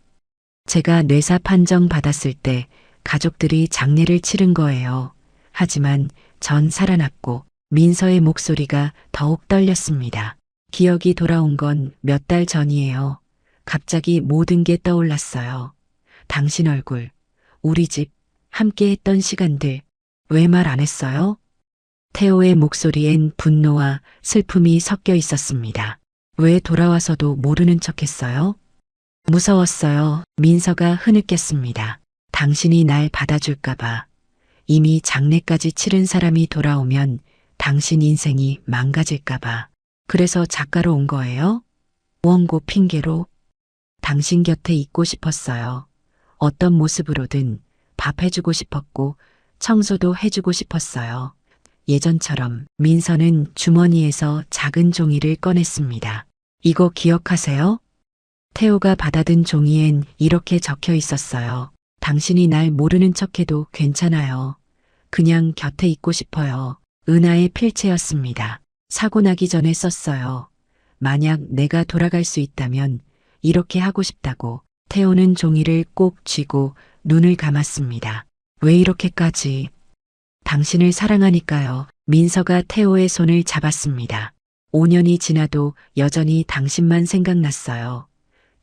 제가 뇌사 판정 받았을 때 가족들이 장례를 치른 거예요. 하지만 전 살아났고. 민서의 목소리가 더욱 떨렸습니다. 기억이 돌아온 건 몇 달 전이에요. 갑자기 모든 게 떠올랐어요. 당신 얼굴, 우리 집, 함께 했던 시간들. 왜 말 안 했어요? 태호의 목소리엔 분노와 슬픔이 섞여 있었습니다. 왜 돌아와서도 모르는 척 했어요? 무서웠어요. 민서가 흐느꼈습니다. 당신이 날 받아줄까봐. 이미 장례까지 치른 사람이 돌아오면 당신 인생이 망가질까봐. 그래서 작가로 온 거예요? 원고 핑계로? 당신 곁에 있고 싶었어요. 어떤 모습으로든 밥 해주고 싶었고 청소도 해주고 싶었어요. 예전처럼. 민서는 주머니에서 작은 종이를 꺼냈습니다. 이거 기억하세요? 태호가 받아든 종이엔 이렇게 적혀 있었어요. 당신이 날 모르는 척해도 괜찮아요. 그냥 곁에 있고 싶어요. 은하의 필체였습니다. 사고 나기 전에 썼어요. 만약 내가 돌아갈 수 있다면 이렇게 하고 싶다고. 태호는 종이를 꼭 쥐고 눈을 감았습니다. 왜 이렇게까지? 당신을 사랑하니까요. 민서가 태호의 손을 잡았습니다. 5년이 지나도 여전히 당신만 생각났어요.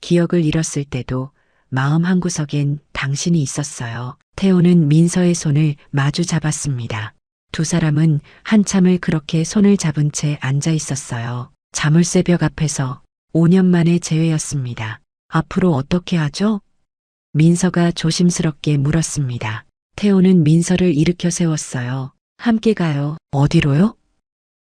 기억을 잃었을 때도 마음 한구석엔 당신이 있었어요. 태호는 민서의 손을 마주 잡았습니다. 두 사람은 한참을 그렇게 손을 잡은 채 앉아 있었어요. 자물쇠 벽 앞에서. 5년 만의 재회였습니다. 앞으로 어떻게 하죠? 민서가 조심스럽게 물었습니다. 태호는 민서를 일으켜 세웠어요. 함께 가요. 어디로요?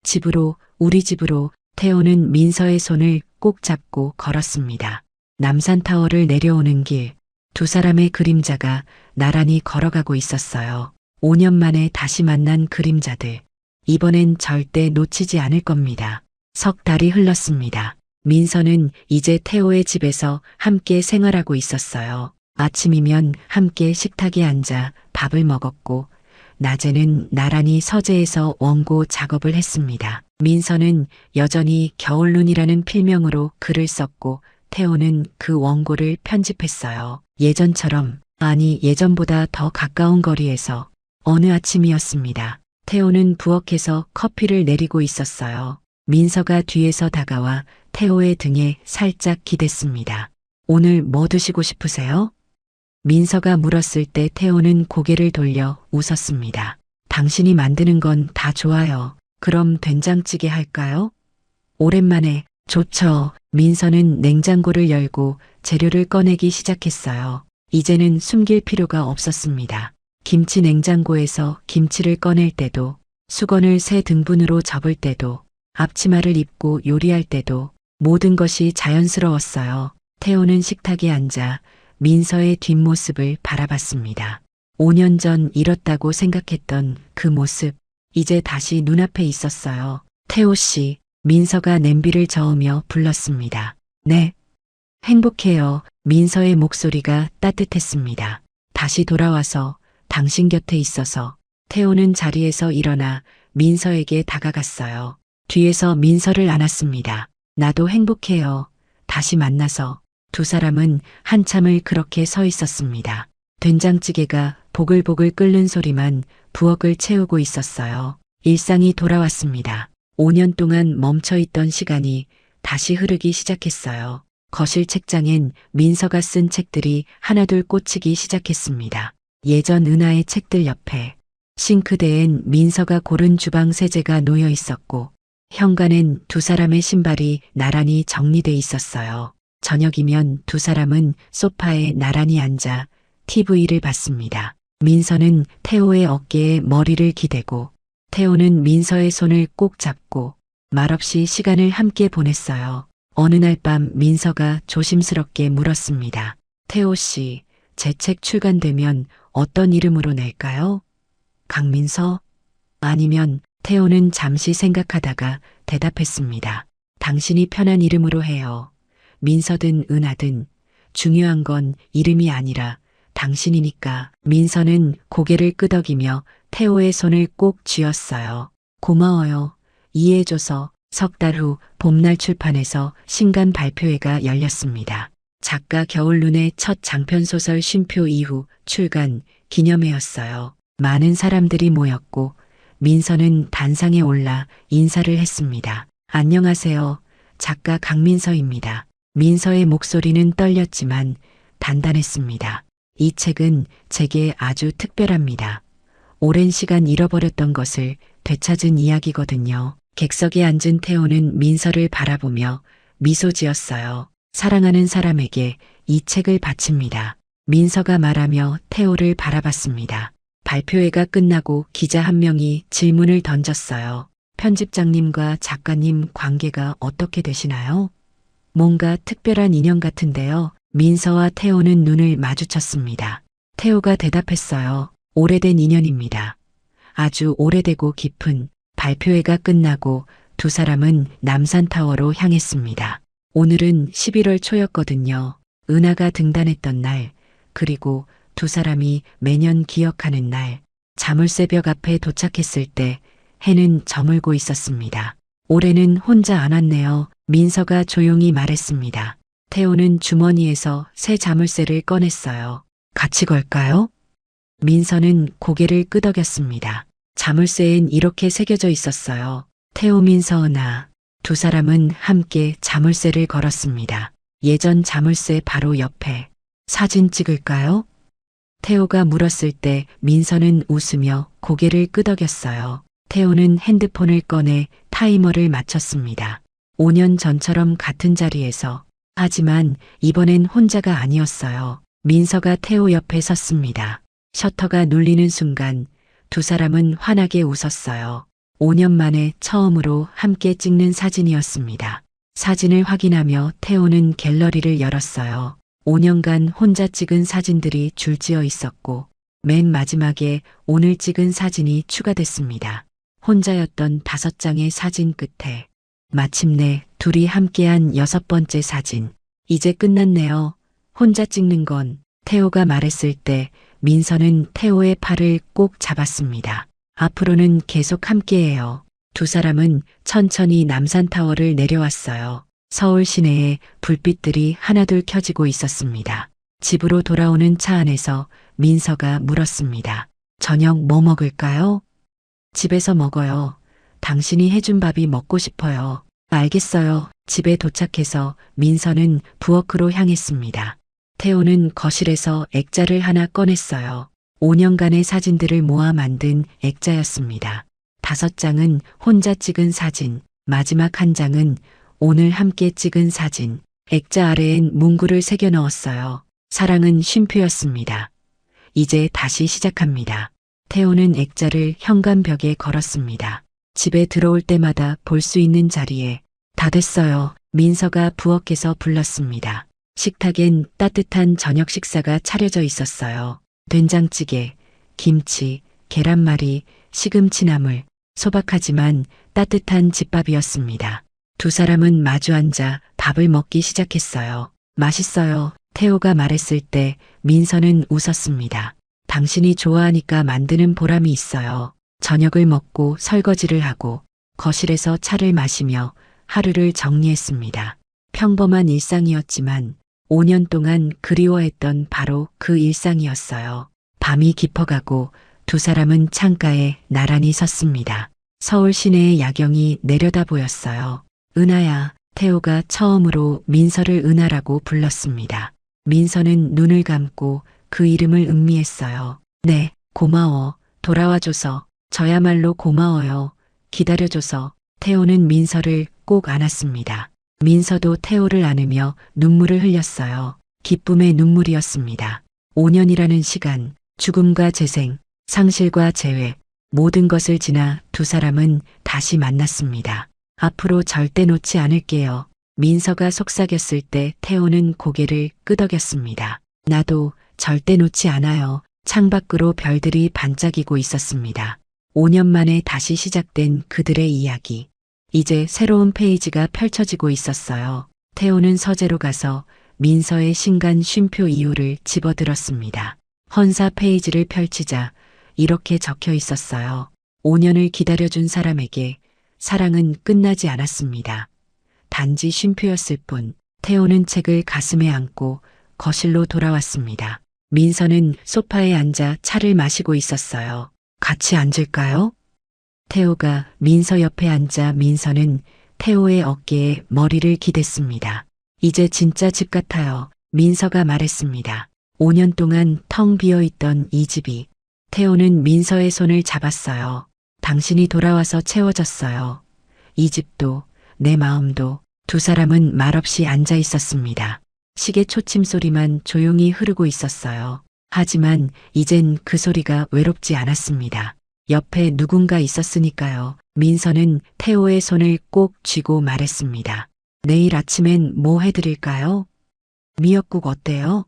집으로, 우리 집으로. 태호는 민서의 손을 꼭 잡고 걸었습니다. 남산타워를 내려오는 길. 두 사람의 그림자가 나란히 걸어가고 있었어요. 5년 만에 다시 만난 그림자들. 이번엔 절대 놓치지 않을 겁니다. 석 달이 흘렀습니다. 민서는 이제 태호의 집에서 함께 생활하고 있었어요. 아침이면 함께 식탁에 앉아 밥을 먹었고 낮에는 나란히 서재에서 원고 작업을 했습니다. 민서는 여전히 겨울눈이라는 필명으로 글을 썼고 태호는 그 원고를 편집했어요. 예전처럼, 아니 예전보다 더 가까운 거리에서. 어느 아침이었습니다. 태호는 부엌에서 커피를 내리고 있었어요. 민서가 뒤에서 다가와 태호의 등에 살짝 기댔습니다. 오늘 뭐 드시고 싶으세요? 민서가 물었을 때 태호는 고개를 돌려 웃었습니다. 당신이 만드는 건 다 좋아요. 그럼 된장찌개 할까요? 오랜만에. 좋죠. 민서는 냉장고를 열고 재료를 꺼내기 시작했어요. 이제는 숨길 필요가 없었습니다. 김치 냉장고에서 김치를 꺼낼 때도, 수건을 새 등분으로 접을 때도, 앞치마를 입고 요리할 때도 모든 것이 자연스러웠어요. 태호는 식탁에 앉아 민서의 뒷모습을 바라봤습니다. 5년 전 잃었다고 생각했던 그 모습, 이제 다시 눈앞에 있었어요. 태호 씨, 민서가 냄비를 저으며 불렀습니다. 네. 행복해요. 민서의 목소리가 따뜻했습니다. 다시 돌아와서 당신 곁에 있어서. 태호는 자리에서 일어나 민서에게 다가갔어요. 뒤에서 민서를 안았습니다. 나도 행복해요. 다시 만나서. 두 사람은 한참을 그렇게 서 있었습니다. 된장찌개가 보글보글 끓는 소리만 부엌을 채우고 있었어요. 일상이 돌아왔습니다. 5년 동안 멈춰있던 시간이 다시 흐르기 시작했어요. 거실 책장엔 민서가 쓴 책들이 하나둘 꽂히기 시작했습니다. 예전 은하의 책들 옆에 싱크대엔 민서가 고른 주방 세제가 놓여 있었고 현관엔 두 사람의 신발이 나란히 정리돼 있었어요. 저녁이면 두 사람은 소파에 나란히 앉아 TV를 봤습니다. 민서는 태호의 어깨에 머리를 기대고 태호는 민서의 손을 꼭 잡고 말없이 시간을 함께 보냈어요. 어느 날 밤 민서가 조심스럽게 물었습니다. 태호 씨, 제 책 출간되면 어떤 이름으로 낼까요? 강민서? 아니면 태호는 잠시 생각하다가 대답했습니다. 당신이 편한 이름으로 해요. 민서든 은하든 중요한 건 이름이 아니라 당신이니까. 민서는 고개를 끄덕이며 태호의 손을 꼭 쥐었어요. 고마워요. 이해해줘서. 석 달 후 봄날 출판에서 신간 발표회가 열렸습니다. 작가 겨울눈의 첫 장편소설 쉼표 이후 출간 기념회였어요. 많은 사람들이 모였고 민서는 단상에 올라 인사를 했습니다. 안녕하세요. 작가 강민서입니다. 민서의 목소리는 떨렸지만 단단했습니다. 이 책은 제게 아주 특별합니다. 오랜 시간 잃어버렸던 것을 되찾은 이야기거든요. 객석에 앉은 태호는 민서를 바라보며 미소 지었어요. 사랑하는 사람에게 이 책을 바칩니다. 민서가 말하며 태호를 바라봤습니다. 발표회가 끝나고 기자 한 명이 질문을 던졌어요. 편집장님과 작가님 관계가 어떻게 되시나요? 뭔가 특별한 인연 같은데요. 민서와 태호는 눈을 마주쳤습니다. 태호가 대답했어요. 오래된 인연입니다. 아주 오래되고 깊은. 발표회가 끝나고 두 사람은 남산타워로 향했습니다. 오늘은 11월 초였거든요. 은하가 등단했던 날, 그리고 두 사람이 매년 기억하는 날, 자물쇠벽 앞에 도착했을 때 해는 저물고 있었습니다. 올해는 혼자 안 왔네요. 민서가 조용히 말했습니다. 태호는 주머니에서 새 자물쇠를 꺼냈어요. 같이 걸까요? 민서는 고개를 끄덕였습니다. 자물쇠엔 이렇게 새겨져 있었어요. 태호 민서 은하. 두 사람은 함께 자물쇠를 걸었습니다. 예전 자물쇠 바로 옆에. 사진 찍을까요? 태호가 물었을 때 민서는 웃으며 고개를 끄덕였어요. 태호는 핸드폰을 꺼내 타이머를 맞췄습니다. 5년 전처럼 같은 자리에서. 하지만 이번엔 혼자가 아니었어요. 민서가 태호 옆에 섰습니다. 셔터가 눌리는 순간 두 사람은 환하게 웃었어요. 5년 만에 처음으로 함께 찍는 사진이었습니다. 사진을 확인하며 태호는 갤러리를 열었어요. 5년간 혼자 찍은 사진들이 줄지어 있었고 맨 마지막에 오늘 찍은 사진이 추가됐습니다. 혼자였던 5장의 사진 끝에 마침내 둘이 함께한 6번째 사진. 이제 끝났네요. 혼자 찍는 건. 태호가 말했을 때 민서는 태호의 팔을 꼭 잡았습니다. 앞으로는 계속 함께해요. 두 사람은 천천히 남산타워를 내려왔어요. 서울 시내에 불빛들이 하나둘 켜지고 있었습니다. 집으로 돌아오는 차 안에서 민서가 물었습니다. 저녁 뭐 먹을까요? 집에서 먹어요. 당신이 해준 밥이 먹고 싶어요. 알겠어요. 집에 도착해서 민서는 부엌으로 향했습니다. 태호는 거실에서 액자를 하나 꺼냈어요. 5년간의 사진들을 모아 만든 액자였습니다. 5장은 혼자 찍은 사진, 마지막 1장은 오늘 함께 찍은 사진. 액자 아래엔 문구를 새겨 넣었어요. 사랑은 쉼표였습니다. 이제 다시 시작합니다. 태호는 액자를 현관벽에 걸었습니다. 집에 들어올 때마다 볼 수 있는 자리에. 다 됐어요. 민서가 부엌에서 불렀습니다. 식탁엔 따뜻한 저녁 식사가 차려져 있었어요. 된장찌개, 김치, 계란말이, 시금치나물, 소박하지만 따뜻한 집밥이었습니다. 두 사람은 마주 앉아 밥을 먹기 시작했어요. 맛있어요. 태호가 말했을 때 민서는 웃었습니다. 당신이 좋아하니까 만드는 보람이 있어요. 저녁을 먹고 설거지를 하고 거실에서 차를 마시며 하루를 정리했습니다. 평범한 일상이었지만 5년 동안 그리워했던 바로 그 일상이었어요. 밤이 깊어가고 두 사람은 창가에 나란히 섰습니다. 서울 시내의 야경이 내려다 보였어요. 은하야. 태호가 처음으로 민서를 은하라고 불렀습니다. 민서는 눈을 감고 그 이름을 음미했어요. 네, 고마워. 돌아와줘서. 저야말로 고마워요. 기다려줘서. 태호는 민서를 꼭 안았습니다. 민서도 태호를 안으며 눈물을 흘렸어요. 기쁨의 눈물이었습니다. 5년이라는 시간, 죽음과 재생, 상실과 재회, 모든 것을 지나 두 사람은 다시 만났습니다. 앞으로 절대 놓지 않을게요. 민서가 속삭였을 때 태호는 고개를 끄덕였습니다. 나도 절대 놓지 않아요. 창밖으로 별들이 반짝이고 있었습니다. 5년 만에 다시 시작된 그들의 이야기. 이제 새로운 페이지가 펼쳐지고 있었어요. 태호는 서재로 가서 민서의 신간 쉼표 이유를 집어들었습니다. 헌사 페이지를 펼치자 이렇게 적혀 있었어요. 5년을 기다려준 사람에게 사랑은 끝나지 않았습니다. 단지 쉼표였을 뿐. 태호는 책을 가슴에 안고 거실로 돌아왔습니다. 민서는 소파에 앉아 차를 마시고 있었어요. 같이 앉을까요? 태호가 민서 옆에 앉자 민서는 태호의 어깨에 머리를 기댔습니다. 이제 진짜 집 같아요. 민서가 말했습니다. 5년 동안 텅 비어 있던 이 집이. 태호는 민서의 손을 잡았어요. 당신이 돌아와서 채워졌어요. 이 집도 내 마음도. 두 사람은 말없이 앉아 있었습니다. 시계 초침 소리만 조용히 흐르고 있었어요. 하지만 이젠 그 소리가 외롭지 않았습니다. 옆에 누군가 있었으니까요. 민서는 태호의 손을 꼭 쥐고 말했습니다. 내일 아침엔 뭐 해드릴까요? 미역국 어때요?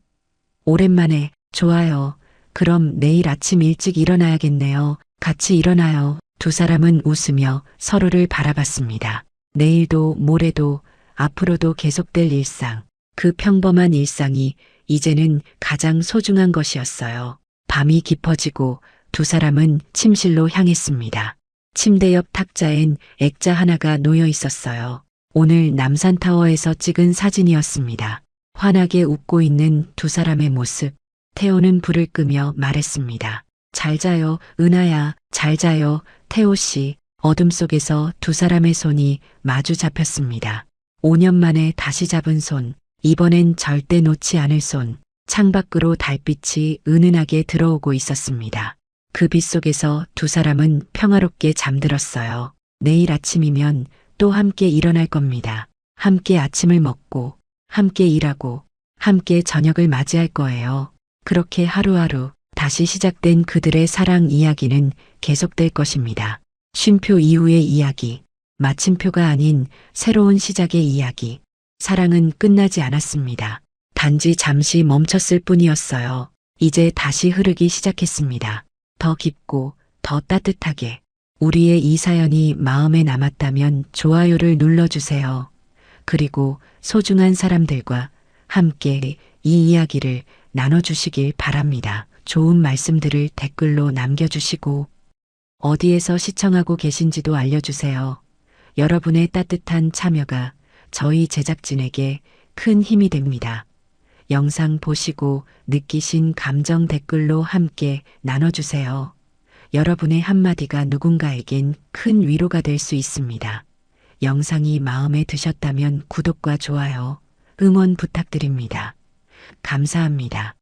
오랜만에. 좋아요. 그럼 내일 아침 일찍 일어나야겠네요. 같이 일어나요. 두 사람은 웃으며 서로를 바라봤습니다. 내일도 모레도 앞으로도 계속될 일상. 그 평범한 일상이 이제는 가장 소중한 것이었어요. 밤이 깊어지고 두 사람은 침실로 향했습니다. 침대 옆 탁자엔 액자 하나가 놓여 있었어요. 오늘 남산타워에서 찍은 사진이었습니다. 환하게 웃고 있는 두 사람의 모습. 태호는 불을 끄며 말했습니다. 잘 자요, 은하야. 잘 자요, 태호 씨. 어둠 속에서 두 사람의 손이 마주 잡혔습니다. 5년 만에 다시 잡은 손. 이번엔 절대 놓지 않을 손. 창밖으로 달빛이 은은하게 들어오고 있었습니다. 그 빛 속에서 두 사람은 평화롭게 잠들었어요. 내일 아침이면 또 함께 일어날 겁니다. 함께 아침을 먹고, 함께 일하고, 함께 저녁을 맞이할 거예요. 그렇게 하루하루 다시 시작된 그들의 사랑 이야기는 계속될 것입니다. 쉼표 이후의 이야기, 마침표가 아닌 새로운 시작의 이야기. 사랑은 끝나지 않았습니다. 단지 잠시 멈췄을 뿐이었어요. 이제 다시 흐르기 시작했습니다. 더 깊고 더 따뜻하게. 우리의 이 사연이 마음에 남았다면 좋아요를 눌러주세요. 그리고 소중한 사람들과 함께 이 이야기를 나눠주시길 바랍니다. 좋은 말씀들을 댓글로 남겨주시고 어디에서 시청하고 계신지도 알려주세요. 여러분의 따뜻한 참여가 저희 제작진에게 큰 힘이 됩니다. 영상 보시고 느끼신 감정 댓글로 함께 나눠주세요. 여러분의 한마디가 누군가에겐 큰 위로가 될 수 있습니다. 영상이 마음에 드셨다면 구독과 좋아요, 응원 부탁드립니다. 감사합니다.